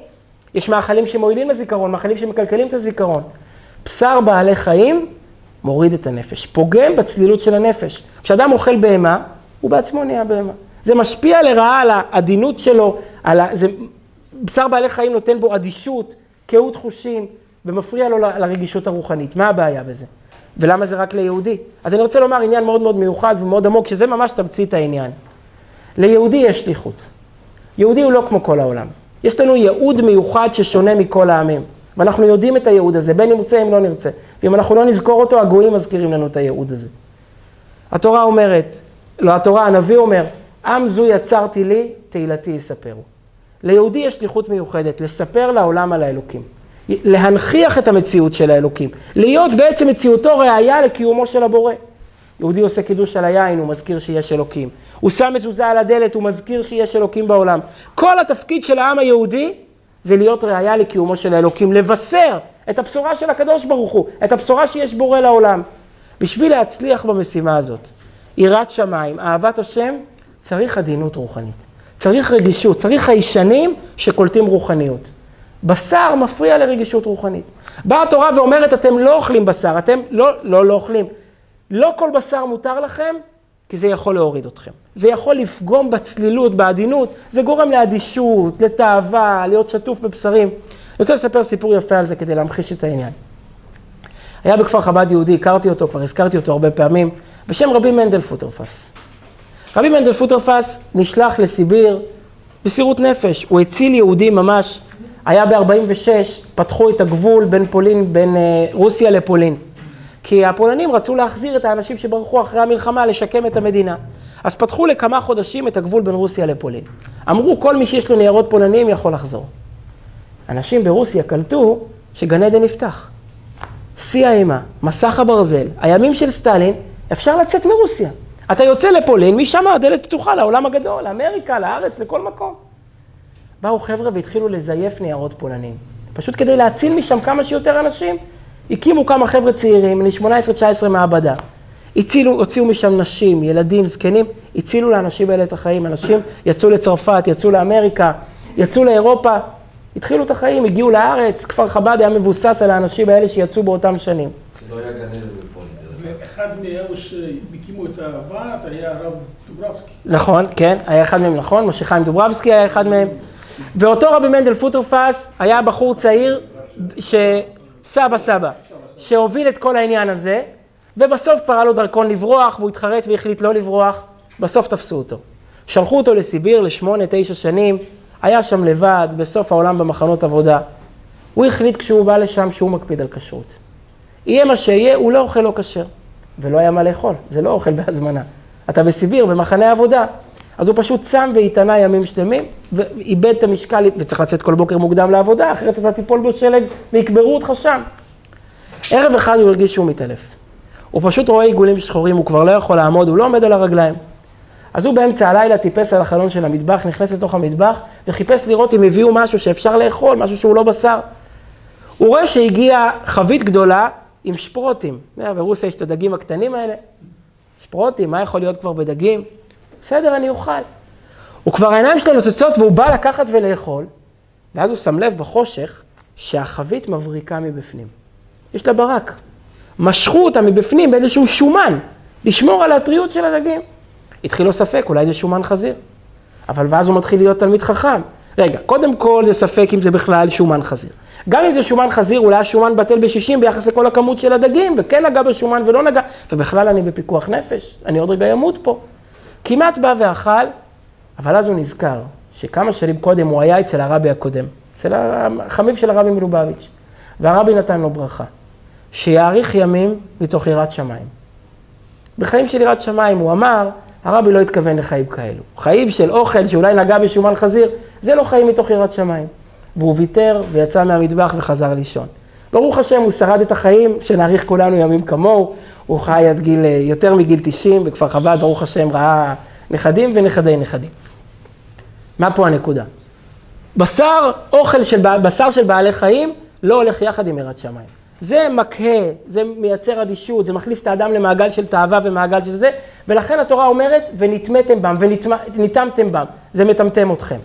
יש מאכלים שמועילים לזיכרון, מאכלים שמקלקלים את הזיכרון. בשר בעלי חיים מוריד את הנפש, פוגם בצלילות של הנפש. כשאדם אוכל בהמה, הוא בעצמו נהיה בהמה. זה משפיע לרעה על העדינות שלו, בשר בעלי חיים נותן בו אדישות, קהות חושים, ומפריע לו לרגישות הרוחנית. מה הבעיה בזה? ולמה זה רק ליהודי? אז אני רוצה לומר עניין מאוד מאוד מיוחד ומאוד עמוק, שזה ממש תמצית העניין. ליהודי יש שליחות. יהודי הוא לא כמו כל העולם. יש לנו ייעוד מיוחד ששונה מכל העמים. ואנחנו יודעים את הייעוד הזה, בין אם נרצה אם לא נרצה. ואם אנחנו לא נזכור אותו, הגויים מזכירים לנו את הייעוד הזה. התורה אומרת, לא התורה, הנביא אומר, עם זו יצרתי לי, תהילתי יספרו. ליהודי יש שליחות מיוחדת, לספר לעולם על האלוקים. להנכיח את המציאות של האלוקים. להיות בעצם מציאותו ראיה לקיומו של הבורא. יהודי עושה קידוש על היין, הוא מזכיר שיש אלוקים. הוא שם מזוזה על הדלת, הוא מזכיר שיש אלוקים בעולם. כל התפקיד של העם היהודי זה להיות ראיה לקיומו של האלוקים. לבשר את הבשורה של הקדוש ברוך הוא, את הבשורה שיש בורא לעולם. בשביל להצליח במשימה הזאת, יראת שמיים, אהבת השם, צריך עדינות רוחנית. צריך רגישות, צריך חיישנים שקולטים רוחניות. בשר מפריע לרגישות רוחנית. באה התורה ואומרת, אתם לא אוכלים בשר, אתם לא אוכלים. לא כל בשר מותר לכם, כי זה יכול להוריד אתכם. זה יכול לפגום בצלילות, בעדינות, זה גורם לאדישות, לתאווה, להיות שטוף בבשרים. אני רוצה לספר סיפור יפה על זה כדי להמחיש את העניין. היה בכפר חב"ד יהודי, הכרתי אותו, כבר הזכרתי אותו הרבה פעמים, בשם רבי מנדל פוטרפס. רבי מנדל פוטרפס נשלח לסיביר בסירות נפש. הוא הציל יהודים ממש. היה ב-46, פתחו את הגבול בין רוסיה לפולין. כי הפולנים רצו להחזיר את האנשים שברחו אחרי המלחמה, לשקם את המדינה. אז פתחו לכמה חודשים את הגבול בין רוסיה לפולין. אמרו, כל מי שיש לו ניירות פולניים יכול לחזור. אנשים ברוסיה קלטו שגן עדן נפתח. שיא האימה, מסך הברזל, הימים של סטלין, אפשר לצאת מרוסיה. אתה יוצא לפולין, משם הדלת פתוחה לעולם הגדול, לאמריקה, לארץ, לכל מקום. באו חבר'ה והתחילו לזייף ניירות פולנים. פשוט כדי להציל משם כמה שיותר אנשים, הקימו כמה חבר'ה צעירים, בני 18-19 מעבדה. הוציאו משם נשים, ילדים, זקנים, הצילו לאנשים האלה את החיים. אנשים יצאו לצרפת, יצאו לאמריקה, יצאו לאירופה, התחילו את החיים, הגיעו לארץ. כפר חב"ד היה מבוסס על האנשים האלה שיצאו באותם שנים. שלא היה גן עדן בפולין. ואחד מאלו שהקימו את הוועד היה הרב דוברבסקי. נכון, כן, היה אחד מהם, נכון, משה חיים דוברבסקי היה אחד מהם. ואותו רבי מנדל פוטרפס היה בחור צעיר, סבא, שהוביל את כל העניין הזה, ובסוף כבר היה לו דרכון לברוח, והוא התחרט והחליט לא לברוח, בסוף תפסו אותו. שלחו אותו לסיביר ל8-9 שנים, היה שם לבד, בסוף העולם במחנות עבודה. הוא החליט כשהוא בא לשם שהוא מקפיד על כשרות. יהיה מה שיהיה, הוא לא אוכל לא כשר, ולא היה מה לאכול, זה לא אוכל בהזמנה. אתה בסיביר, במחנה עבודה, אז הוא פשוט צם והתענה ימים שלמים, ואיבד את המשקל, וצריך לצאת כל בוקר מוקדם לעבודה, אחרת אתה תיפול בשלג ויקברו אותך שם. ערב אחד הוא הרגיש שהוא מתעלף. הוא פשוט רואה עיגולים שחורים, הוא כבר לא יכול לעמוד, הוא לא עומד על הרגליים. אז הוא באמצע הלילה טיפס על החלון של המטבח, נכנס לתוך המטבח, וחיפש לראות אם הביאו משהו שאפשר לאכול, משהו שהוא לא בשר. הוא רואה שהגיעה חבית גדולה עם שפרוטים. ברוסיה יש את הדגים הקטנים האלה. שפרוטים, מה יכול להיות כבר בדגים? בסדר, אני אוכל. הוא כבר העיניים שלו נוצצות והוא בא לקחת ולאכול, ואז הוא שם לב בחושך שהחבית מבריקה מבפנים. יש לה ברק. משכו אותה מבפנים באיזשהו שומן, לשמור על הטריות של הדגים. התחיל לו ספק, אולי זה שומן חזיר. אבל ואז הוא מתחיל להיות תלמיד חכם. רגע, קודם כל זה ספק אם זה בכלל שומן חזיר. גם אם זה שומן חזיר, אולי השומן בטל ב-60 ביחס לכל הכמות של הדגים, וכן נגע בשומן ולא נגע, ובכלל אני בפיקוח נפש, אני עוד רגע ימות פה. כמעט בא ואכל, אבל אז הוא נזכר שכמה שנים קודם הוא היה אצל הרבי הקודם, אצל החמיב של הרבי מלובביץ', והרבי נתן לו ברכה, שיאריך ימים מתוך יראת שמיים. בחיים של יראת שמיים הוא אמר, הרבי לא התכוון לחיים כאלו. חיים של אוכל שאולי נגע בשומן חזיר, זה לא חיים מתוך יראת שמיים. והוא ויתר ויצא מהמטבח וחזר לישון. ברוך השם, הוא שרד את החיים, שנאריך כולנו ימים כמוהו, הוא חי עד גיל, יותר מגיל 90, בכפר חב"ד, ברוך השם, ראה נכדים ונכדי נכדים. מה פה הנקודה? בשר של בעלי חיים לא הולך יחד עם יראת שמיים. זה מקהה, זה מייצר אדישות, זה מכניס את האדם למעגל של תאווה ומעגל של זה, ולכן התורה אומרת, ונטמתם בם, וניטמתם בם, זה מטמטם אתכם.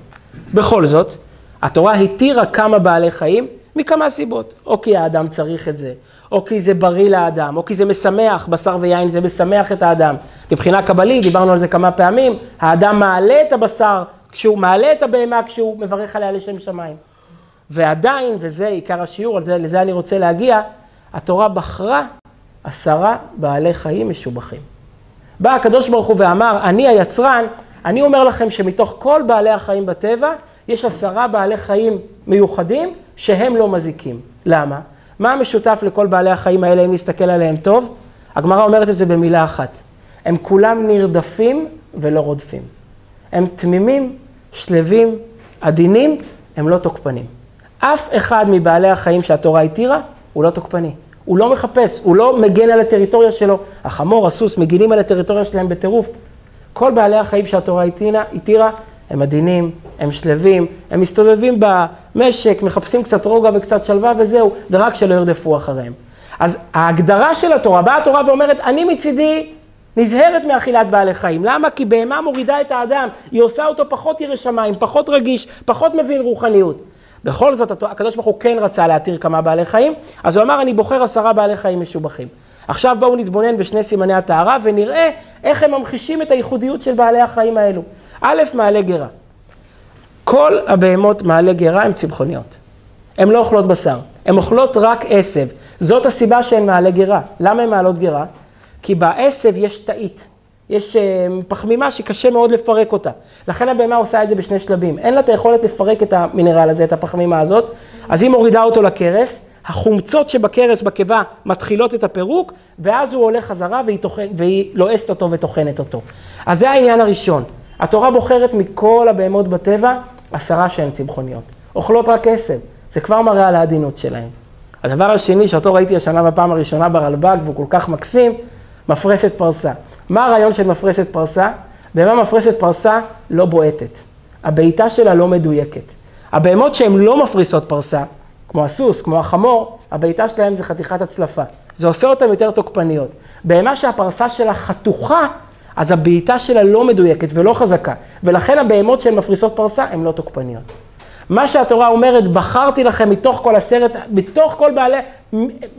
בכל זאת, התורה התירה כמה בעלי חיים מכמה סיבות, או כי האדם צריך את זה, או כי זה בריא לאדם, או כי זה משמח, בשר ויין זה משמח את האדם. מבחינה קבלית, דיברנו על זה כמה פעמים, האדם מעלה את הבשר, כשהוא מעלה את הבהמה כשהוא מברך עליה לשם שמיים. ועדיין, וזה עיקר השיעור, לזה אני רוצה להגיע, התורה בחרה 10 בעלי חיים משובחים. בא הקדוש ברוך הוא ואמר, אני היצרן, אני אומר לכם שמתוך כל בעלי החיים בטבע, יש 10 בעלי חיים מיוחדים שהם לא מזיקים. למה? מה המשותף לכל בעלי החיים האלה אם נסתכל עליהם טוב? הגמרא אומרת את זה במילה אחת. הם כולם נרדפים ולא רודפים. הם תמימים, שלבים, עדינים, הם לא תוקפנים. אף אחד מבעלי החיים שהתורה התירה, הוא לא תוקפני. הוא לא מחפש, הוא לא מגן על הטריטוריה שלו. החמור, הסוס, מגינים על הטריטוריה שלהם בטירוף. כל בעלי החיים שהתורה התירה, הם עדינים, הם שלבים, הם מסתובבים במשק, מחפשים קצת רוגע וקצת שלווה וזהו, ורק שלא ירדפו אחריהם. אז ההגדרה של התורה, באה התורה ואומרת, אני מצידי נזהרת מאכילת בעלי חיים. למה? כי בהמה מורידה את האדם, היא עושה אותו פחות ירא שמיים, פחות רגיש, פחות מבין רוחניות. בכל זאת, הקדוש ברוך הוא כן רצה להתיר כמה בעלי חיים, אז הוא אמר, אני בוחר 10 בעלי חיים משובחים. עכשיו בואו נתבונן בשני סימני הטהרה, ונראה איך הם ממחישים את הייחודיות של בעלי החיים האלו. א', מעלה גרה. כל הבהמות מעלה גרה הן צמחוניות. הן לא אוכלות בשר, הן אוכלות רק עשב. זאת הסיבה שהן מעלה גרה. למה הן מעלות גרה? כי בעשב יש תאית. יש פחמימה שקשה מאוד לפרק אותה. לכן הבהמה עושה את זה בשני שלבים. אין לה את היכולת לפרק את המינרל הזה, את הפחמימה הזאת, אז היא מורידה אותו לקרס, החומצות שבקרס בקיבה מתחילות את הפירוק, ואז הוא הולך חזרה והיא לועסת אותו וטוחנת אותו. אז זה העניין הראשון. התורה בוחרת מכל הבהמות בטבע 10 שהן צמחוניות. אוכלות רק עשב. זה כבר מראה על העדינות שלהם. הדבר השני שאותו ראיתי השנה בפעם הראשונה ברלב"ג, והוא כל כך מקסים, מפרסת פרסה. מה הרעיון של מפרסת פרסה? בהמה מפרסת פרסה לא בועטת. הבעיטה שלה לא מדויקת. הבהמות שהן לא מפריסות פרסה, כמו הסוס, כמו החמור, הבעיטה שלהם זה חתיכת הצלפה. זה עושה אותן יותר תוקפניות. בהמה שהפרסה שלה חתוכה, אז הבעיטה שלה לא מדויקת ולא חזקה. ולכן הבהמות שהן מפריסות פרסה הן לא תוקפניות. מה שהתורה אומרת, בחרתי לכם מתוך כל 10, מתוך כל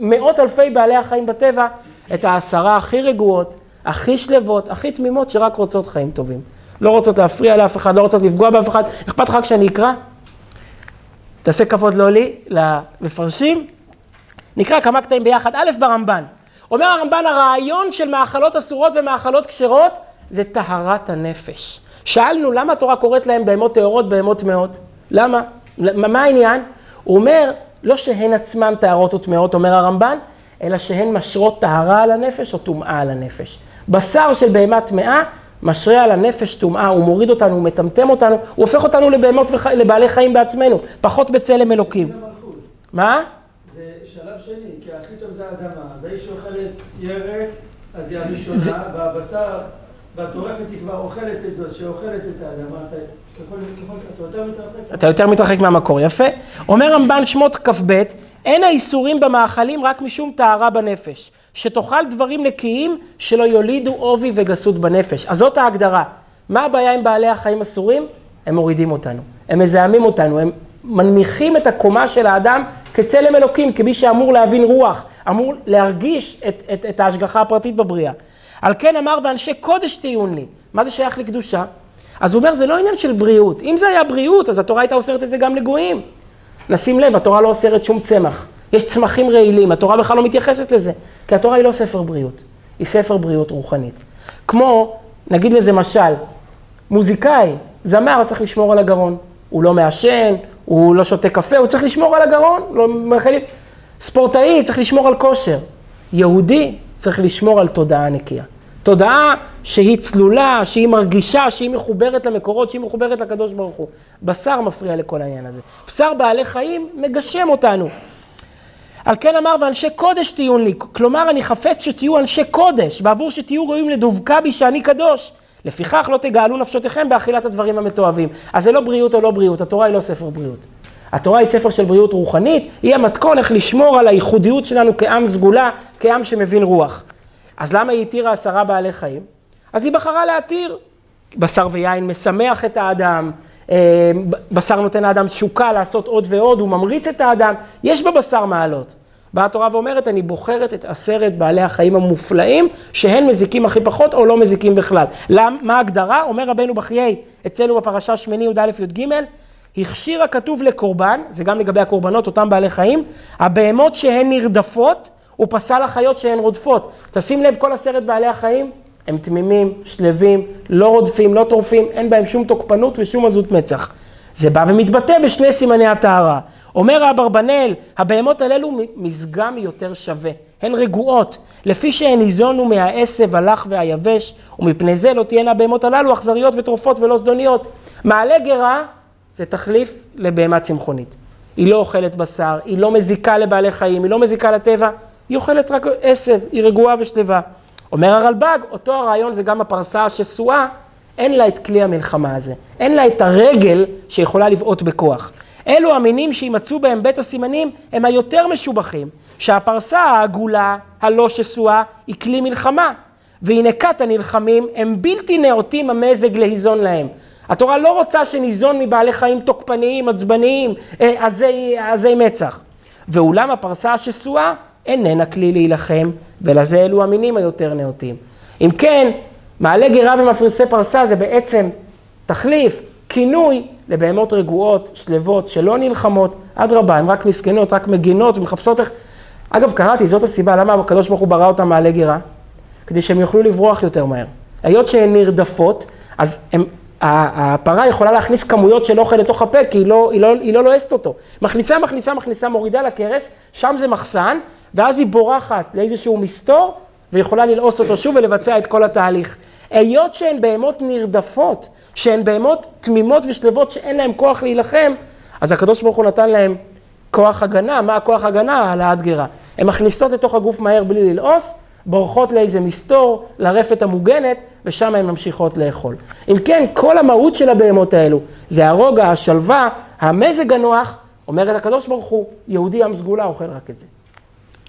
מאות אלפי בעלי החיים בטבע, את 10 הכי רגועות, הכי שלבות, הכי תמימות, שרק רוצות חיים טובים. לא רוצות להפריע לאף אחד, לא רוצות לפגוע באף אחד. אכפת לך כשאני אקרא? תעשה כבוד לא לי, למפרשים. נקרא כמה קטעים ביחד. א' ברמב"ן. אומר הרמב"ן, הרעיון של מאכלות אסורות ומאכלות כשרות, זה טהרת הנפש. שאלנו למה התורה קוראת להם בהמות טהורות, בהמות טמאות? למה? מה העניין? הוא אומר, לא שהן עצמן טהרות וטמאות, אומר הרמב"ן, אלא שהן משרות טהרה על הנפש או טומאה על הנפש. בשר של בהמה טמאה משרה על הנפש טומאה, הוא מוריד אותנו, הוא מטמטם אותנו, הוא הופך אותנו לבהמות לבעלי חיים בעצמנו, פחות בצלם אלוקים. מה? זה שלב שני, כי הכי טוב זה האדמה, אז האיש שאוכלת ירק, אז היא הראשונה, והבשר, והטורפת היא כבר אוכלת את זאת, שאוכלת את האדמה, אתה יותר מתרחק מהמקור, יפה. אומר רמב"ן שמות כ"ב, אין האיסורים במאכלים רק משום טהרה בנפש, שתאכל דברים נקיים שלא יולידו עובי וגסות בנפש. אז זאת ההגדרה. מה הבעיה עם בעלי החיים אסורים? הם מורידים אותנו, הם מזהמים אותנו, הם מנמיכים את הקומה של האדם כצלם אלוקים, כמי שאמור להבין רוח, אמור להרגיש את ההשגחה הפרטית בבריאה. על כן אמר, ואנשי קודש תהיון לי. מה זה שייך לקדושה? אז הוא אומר, זה לא עניין של בריאות. אם זה היה בריאות, אז התורה הייתה אוסרת את זה גם לגויים. נשים לב, התורה לא אוסרת שום צמח. יש צמחים רעילים, התורה בכלל לא מתייחסת לזה. כי התורה היא לא ספר בריאות, היא ספר בריאות רוחנית. כמו, נגיד לזה משל, מוזיקאי, זמר צריך לשמור על הגרון. הוא לא מעשן, הוא לא שותה קפה, הוא צריך לשמור על הגרון. לא מאכלים. ספורטאי צריך לשמור על כושר. יהודי צריך לשמור על תודעה נקייה. תודעה שהיא צלולה, שהיא מרגישה, שהיא מחוברת למקורות, שהיא מחוברת לקדוש ברוך הוא. בשר מפריע לכל העניין הזה. בשר בעלי חיים מגשם אותנו. על כן אמר, ואנשי קודש תהיון לי. כלומר, אני חפץ שתהיו אנשי קודש, בעבור שתהיו ראויים לדבקה בי שאני קדוש. לפיכך לא תגאלו נפשותיכם באכילת הדברים המתועבים. אז זה לא בריאות או לא בריאות, התורה היא לא ספר בריאות. התורה היא ספר של בריאות רוחנית, היא המתכון איך לשמור על הייחודיות שלנו כעם סגולה, כעם שמבין רוח. אז למה היא התירה 10 בעלי חיים? אז היא בחרה להתיר. בשר ויין משמח את האדם, בשר נותן האדם תשוקה לעשות עוד ועוד, הוא ממריץ את האדם, יש בבשר מעלות. באה התורה ואומרת, אני בוחרת את 10 בעלי החיים המופלאים, שהן מזיקים הכי פחות או לא מזיקים בכלל. מה ההגדרה? אומר רבנו בחיי, אצלנו בפרשה שמיני י"א י"ג, הכשיר הכתוב לקורבן, זה גם לגבי הקורבנות, אותם בעלי חיים, הבהמות שהן נרדפות, הוא פסל החיות שהן רודפות. תשים לב, כל 10 בעלי החיים הם תמימים, שלבים, לא רודפים, לא טורפים, אין בהם שום תוקפנות ושום עזות מצח. זה בא ומתבטא בשני סימני הטהרה. אומר האברבנאל, הבהמות הללו מזגם יותר שווה. הן רגועות, לפי שהן ניזונו מהעשב, הלח והיבש, ומפני זה לא תהיינה הבהמות הללו אכזריות וטרופות ולא זדוניות. מעלה גרה זה תחליף לבהמה צמחונית. היא לא אוכלת בשר, היא לא מזיקה לבעלי חיים, היא לא מזיקה לטבע, היא אוכלת רק עשב, היא רגועה ושלווה. אומר הרלב"ג, אותו הרעיון זה גם הפרסה השסועה, אין לה את כלי המלחמה הזה, אין לה את הרגל שיכולה לבעוט בכוח. אלו המינים שימצאו בהם בית הסימנים הם היותר משובחים, שהפרסה העגולה, הלא שסועה, היא כלי מלחמה, והנקת הנלחמים הם בלתי נאותים המזג להיזון להם. התורה לא רוצה שניזון מבעלי חיים תוקפניים, עצבניים, עזי מצח. ואולם הפרסה השסועה איננה כלי להילחם, ולזה אלו המינים היותר נאותים. אם כן, מעלה גרה ומפרסי פרסה זה בעצם תחליף, כינוי לבהמות רגועות, שלוות, שלא נלחמות, אדרבה, הן רק מסכנות, רק מגינות ומחפשות איך... אגב, קראתי, זאת הסיבה, למה הקדוש ברוך הוא ברא אותם מעלה גרה? כדי שהם יוכלו לברוח יותר מהר. היות שהן נרדפות, אז הפרה יכולה להכניס כמויות של אוכל לתוך הפה, כי היא לא לועסת אותו. מכניסה, מורידה לכרס, שם זה מחסן, ואז היא בורחת לאיזשהו מסתור, ויכולה ללעוס אותו שוב ולבצע את כל התהליך. היות שהן בהמות נרדפות, שהן בהמות תמימות ושלוות שאין להן כוח להילחם, אז הקדוש ברוך הוא נתן להן כוח הגנה. מה הכוח הגנה? העלאת גרה. הן מכניסות לתוך הגוף מהר בלי ללעוס, בורחות לאיזה מסתור, לרפת המוגנת, ושם הן ממשיכות לאכול. אם כן, כל המהות של הבהמות האלו, זה הרוגע, השלווה, המזג הנוח, אומרת הקדוש ברוך הוא, יהודי עם סגולה אוכל רק את זה.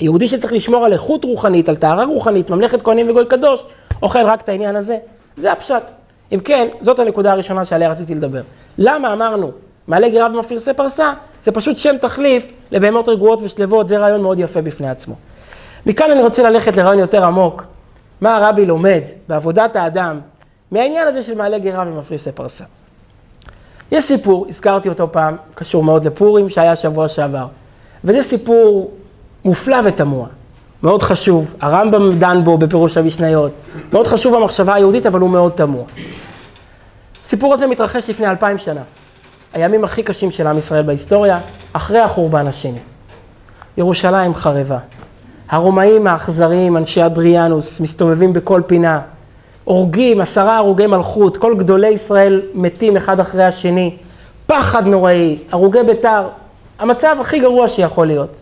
יהודי שצריך לשמור על איכות רוחנית, על טהרה רוחנית, ממלכת כהנים וגוי קדוש, אוכל רק את העניין הזה. זה הפשט. אם כן, זאת הנקודה הראשונה שעליה רציתי לדבר. למה אמרנו, מעלה גרה ומפרסי פרסה, זה פשוט שם תחליף לבהמות רגועות ושלוות, זה רעיון מאוד יפה בפני עצמו. מכאן אני רוצה ללכת לרעיון יותר עמוק, מה הרבי לומד בעבודת האדם, מהעניין הזה של מעלה גרה ומפרסי פרסה. יש סיפור, הזכרתי אותו פעם, קשור מאוד לפורים, שהיה שבוע שעבר, וזה סיפור מופלא ותמוה, מאוד חשוב, הרמב"ם דן בו בפירוש המשניות, מאוד חשוב המחשבה היהודית, אבל הוא מאוד תמוה. הסיפור הזה מתרחש לפני 2000 שנה, הימים הכי קשים של עם ישראל בהיסטוריה, אחרי החורבן השני. ירושלים חרבה, הרומאים האכזריים, אנשי אדריאנוס, מסתובבים בכל פינה, הורגים, 10 הרוגי מלכות, כל גדולי ישראל מתים אחד אחרי השני, פחד נוראי, הרוגי ביתר, המצב הכי גרוע שיכול להיות.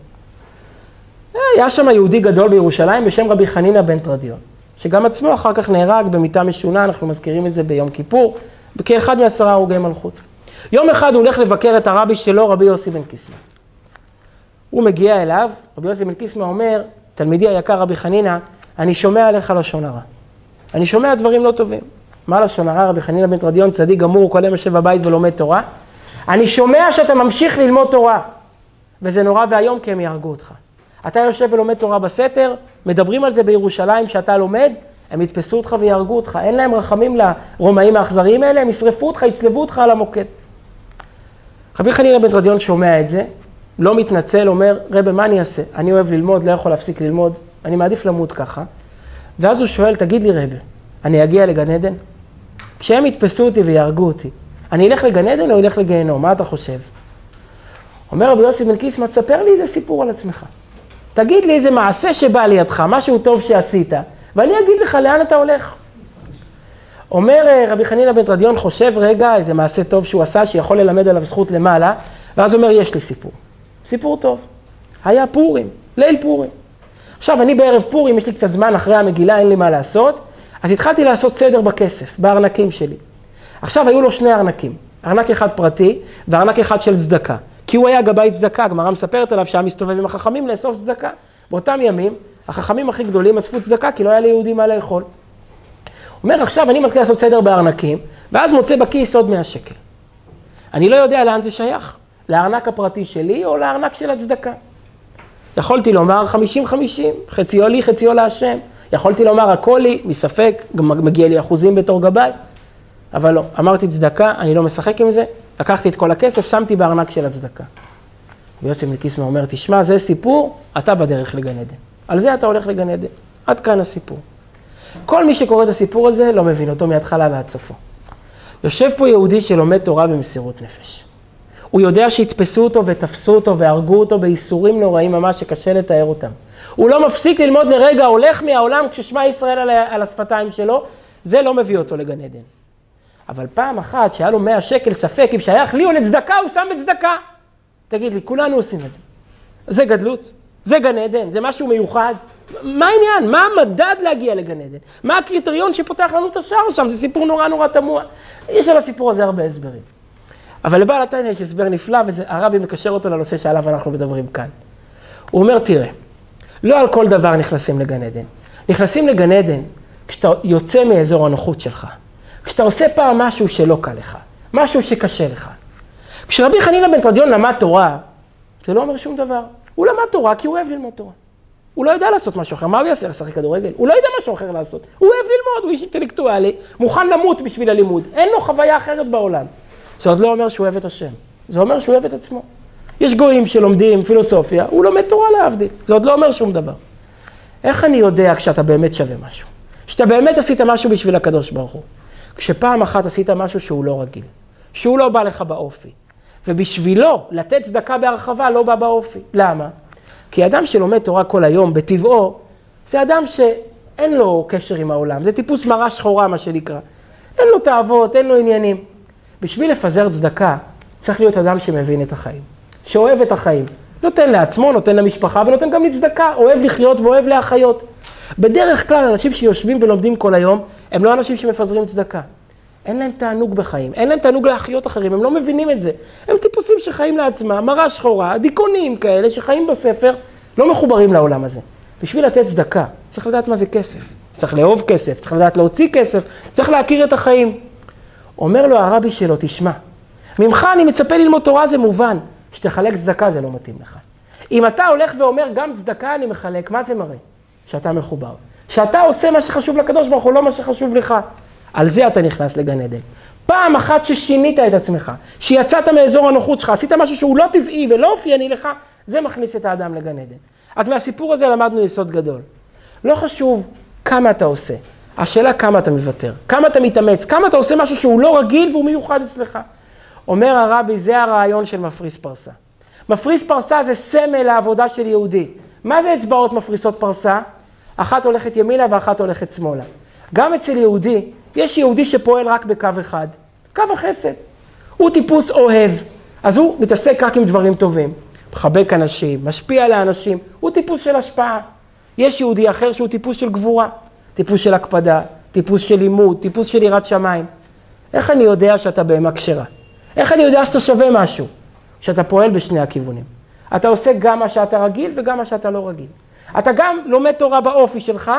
היה שם יהודי גדול בירושלים בשם רבי חנינא בן תרדיון, שגם עצמו אחר כך נהרג במיתה משונה, אנחנו מזכירים את זה ביום כיפור, כאחד מ10 הרוגי מלכות. יום אחד הוא הולך לבקר את הרבי שלו, רבי יוסי בן קיסמא. הוא מגיע אליו, רבי יוסי בן קיסמא אומר, תלמידי היקר רבי חנינא, אני שומע עליך לשון הרע. אני שומע דברים לא טובים. מה לשון הרע? רבי חנינא בן תרדיון, צדיק גמור, כל יום יושב בבית ולומד תורה. אני שומע שאתה ממשיך ללמוד תורה, וזה נורא והיום כי הם יהרגו אותך. אתה יושב ולומד תורה בסתר, מדברים על זה בירושלים שאתה לומד, הם יתפסו אותך ויהרגו אותך. אין להם רחמים לרומאים האכזריים האלה, הם ישרפו אותך, יצלבו אותך על המוקד. רבי חנינא בן תרדיון שומע את זה, לא מתנצל, אומר, רבי, מה אני אעשה? אני אוהב ללמוד, לא יכול להפסיק ללמוד, אני מעדיף למות ככה. ואז הוא שואל, תגיד לי רבי, אני אגיע לגן עדן? כשהם יתפסו אותי ויהרגו אותי, אני אלך לגן עדן או אלך לגיהנום? מה אתה חושב? אומר רבי יוסי בן קיסמא, תספר לי איזה סיפור על עצמך. תגיד לי איזה מעשה שבא לידך, משהו טוב שעשית, ואני אגיד לך לאן אתה הולך. אומר רבי חנינא בן תרדיון, חושב רגע איזה מעשה טוב שהוא עשה, שיכול ללמד עליו זכות למעלה, ואז אומר, יש לי סיפור. סיפור טוב. היה פורים, ליל פורים. עכשיו, אני בערב פורים, יש לי קצת זמן אחרי המגילה, אין לי מה לעשות, אז התחלתי לעשות סדר בכסף, בארנקים שלי. עכשיו, היו לו 2 ארנקים, ארנק אחד פרטי, וארנק אחד של צדקה. כי הוא היה גבאי צדקה, הגמרא מספרת עליו שהיה מסתובב עם החכמים לאסוף צדקה. באותם ימים, החכמים הכי גדולים אספו צדקה, כי לא היה ליהודים מה לאכול. אומר, עכשיו אני מתחיל לעשות סדר בארנקים, ואז מוצא בכיס עוד 100 שקל. אני לא יודע לאן זה שייך, לארנק הפרטי שלי או לארנק של הצדקה. יכולתי לומר 50-50, חציו לי, חציו להשם. יכולתי לומר הכל לי, מספק, גם מגיע לי אחוזים בתור גבאי. אבל לא, אמרתי צדקה, אני לא משחק עם זה, לקחתי את כל הכסף, שמתי בארנק של הצדקה. ויוסי בן קיסמא אומר, תשמע, זה סיפור, אתה בדרך לגן עדן. על זה אתה הולך לגן עדן. עד כאן הסיפור. כל מי שקורא את הסיפור הזה לא מבין אותו מההתחלה ועד סופו. יושב פה יהודי שלומד תורה במסירות נפש. הוא יודע שהתפסו אותו ותפסו אותו והרגו אותו בייסורים נוראים ממש שקשה לתאר אותם. הוא לא מפסיק ללמוד לרגע, הולך מהעולם כששמע ישראל על השפתיים שלו, זה לא מביא אותו לגן עדן. אבל פעם אחת שהיה לו 100 שקל ספק, אם שייך לי או לצדקה, הוא שם בצדקה. תגיד לי, כולנו עושים את זה. זה גדלות, זה גן עדן, זה משהו מיוחד. מה העניין? מה המדד להגיע לגן עדן? מה הקריטריון שפותח לנו את השער שם? זה סיפור נורא תמוה. יש על הסיפור הזה הרבה הסברים. אבל לבעל התניא יש הסבר נפלא, והרבי מקשר אותו לנושא שעליו אנחנו מדברים כאן. הוא אומר, תראה, לא על כל דבר נכנסים לגן עדן. נכנסים לגן עדן כשאתה יוצא מאזור הנוחות שלך. כשאתה עושה פעם משהו שלא קל לך, משהו שקשה לך. כשרבי חנינא בן תרדיון למד תורה, זה לא אומר שום דבר. הוא למד תורה כי הוא אוהב ללמוד תורה. הוא לא יודע לעשות משהו אחר. מה הוא יעשה? לשחק כדורגל? הוא לא יודע משהו אחר לעשות. הוא אוהב ללמוד, הוא איש אינטלקטואלי, מוכן למות בשביל הלימוד. אין לו חוויה אחרת בעולם. זה עוד לא אומר שהוא אוהב את השם. זה אומר שהוא אוהב את עצמו. יש גויים שלומדים פילוסופיה, הוא לומד תורה להבדיל. זה עוד לא אומר שום דבר. איך אני יודע כשאתה באמת שווה משהו? כשאתה באמת עשית משהו בשביל הקדוש ברוך הוא. כשפעם אחת עשית משהו שהוא לא רגיל, שהוא לא בא לך באופי. ובשבילו לתת צדקה בהרחבה לא בא באופי. למה? כי אדם שלומד תורה כל היום בטבעו, זה אדם שאין לו קשר עם העולם. זה טיפוס מראה שחורה מה שנקרא. אין לו תאוות, אין לו עניינים. בשביל לפזר צדקה צריך להיות אדם שמבין את החיים. שאוהב את החיים. נותן לעצמו, נותן למשפחה ונותן גם לצדקה. אוהב לחיות ואוהב להחיות. בדרך כלל אנשים שיושבים ולומדים כל היום, הם לא אנשים שמפזרים צדקה. אין להם תענוג בחיים, אין להם תענוג להחיות אחרים, הם לא מבינים את זה. הם טיפוסים שחיים לעצמם, מראה שחורה, דיכאונים כאלה שחיים בספר, לא מחוברים לעולם הזה. בשביל לתת צדקה, צריך לדעת מה זה כסף. צריך לאהוב כסף, צריך לדעת להוציא כסף, צריך להכיר את החיים. אומר לו הרבי שלו, תשמע, ממך אני מצפה ללמוד תורה, זה מובן. שתחלק צדקה זה לא מתאים לך. אם אתה הולך ואומר גם צדקה אני מחלק, מה זה מראה? שאתה מחובר. שאתה עושה מה שחשוב לקדוש ברוך הוא, לא מה שחשוב לך. על זה אתה נכנס לגן עדן. פעם אחת ששינית את עצמך, שיצאת מאזור הנוחות שלך, עשית משהו שהוא לא טבעי ולא אופייני לך, זה מכניס את האדם לגן עדן. אז מהסיפור הזה למדנו יסוד גדול. לא חשוב כמה אתה עושה, השאלה כמה אתה מוותר, כמה אתה מתאמץ, כמה אתה עושה משהו שהוא לא רגיל והוא מיוחד אצלך. אומר הרבי, זה הרעיון של מפריס פרסה. מפריס פרסה זה סמל לעבודה של יהודי. מה זה אצבעות מפריסות פרסה? אחת הולכת ימינה ואחת הולכת שמאלה. גם אצל יהודי, יש יהודי שפועל רק בקו אחד, קו החסד. הוא טיפוס אוהב, אז הוא מתעסק רק עם דברים טובים. מחבק אנשים, משפיע על האנשים, הוא טיפוס של השפעה. יש יהודי אחר שהוא טיפוס של גבורה, טיפוס של הקפדה, טיפוס של לימוד, טיפוס של יראת שמיים. איך אני יודע שאתה בהמה כשרה? איך אני יודע שאתה שווה משהו? שאתה פועל בשני הכיוונים. אתה עושה גם מה שאתה רגיל וגם מה שאתה לא רגיל. אתה גם לומד תורה באופי שלך,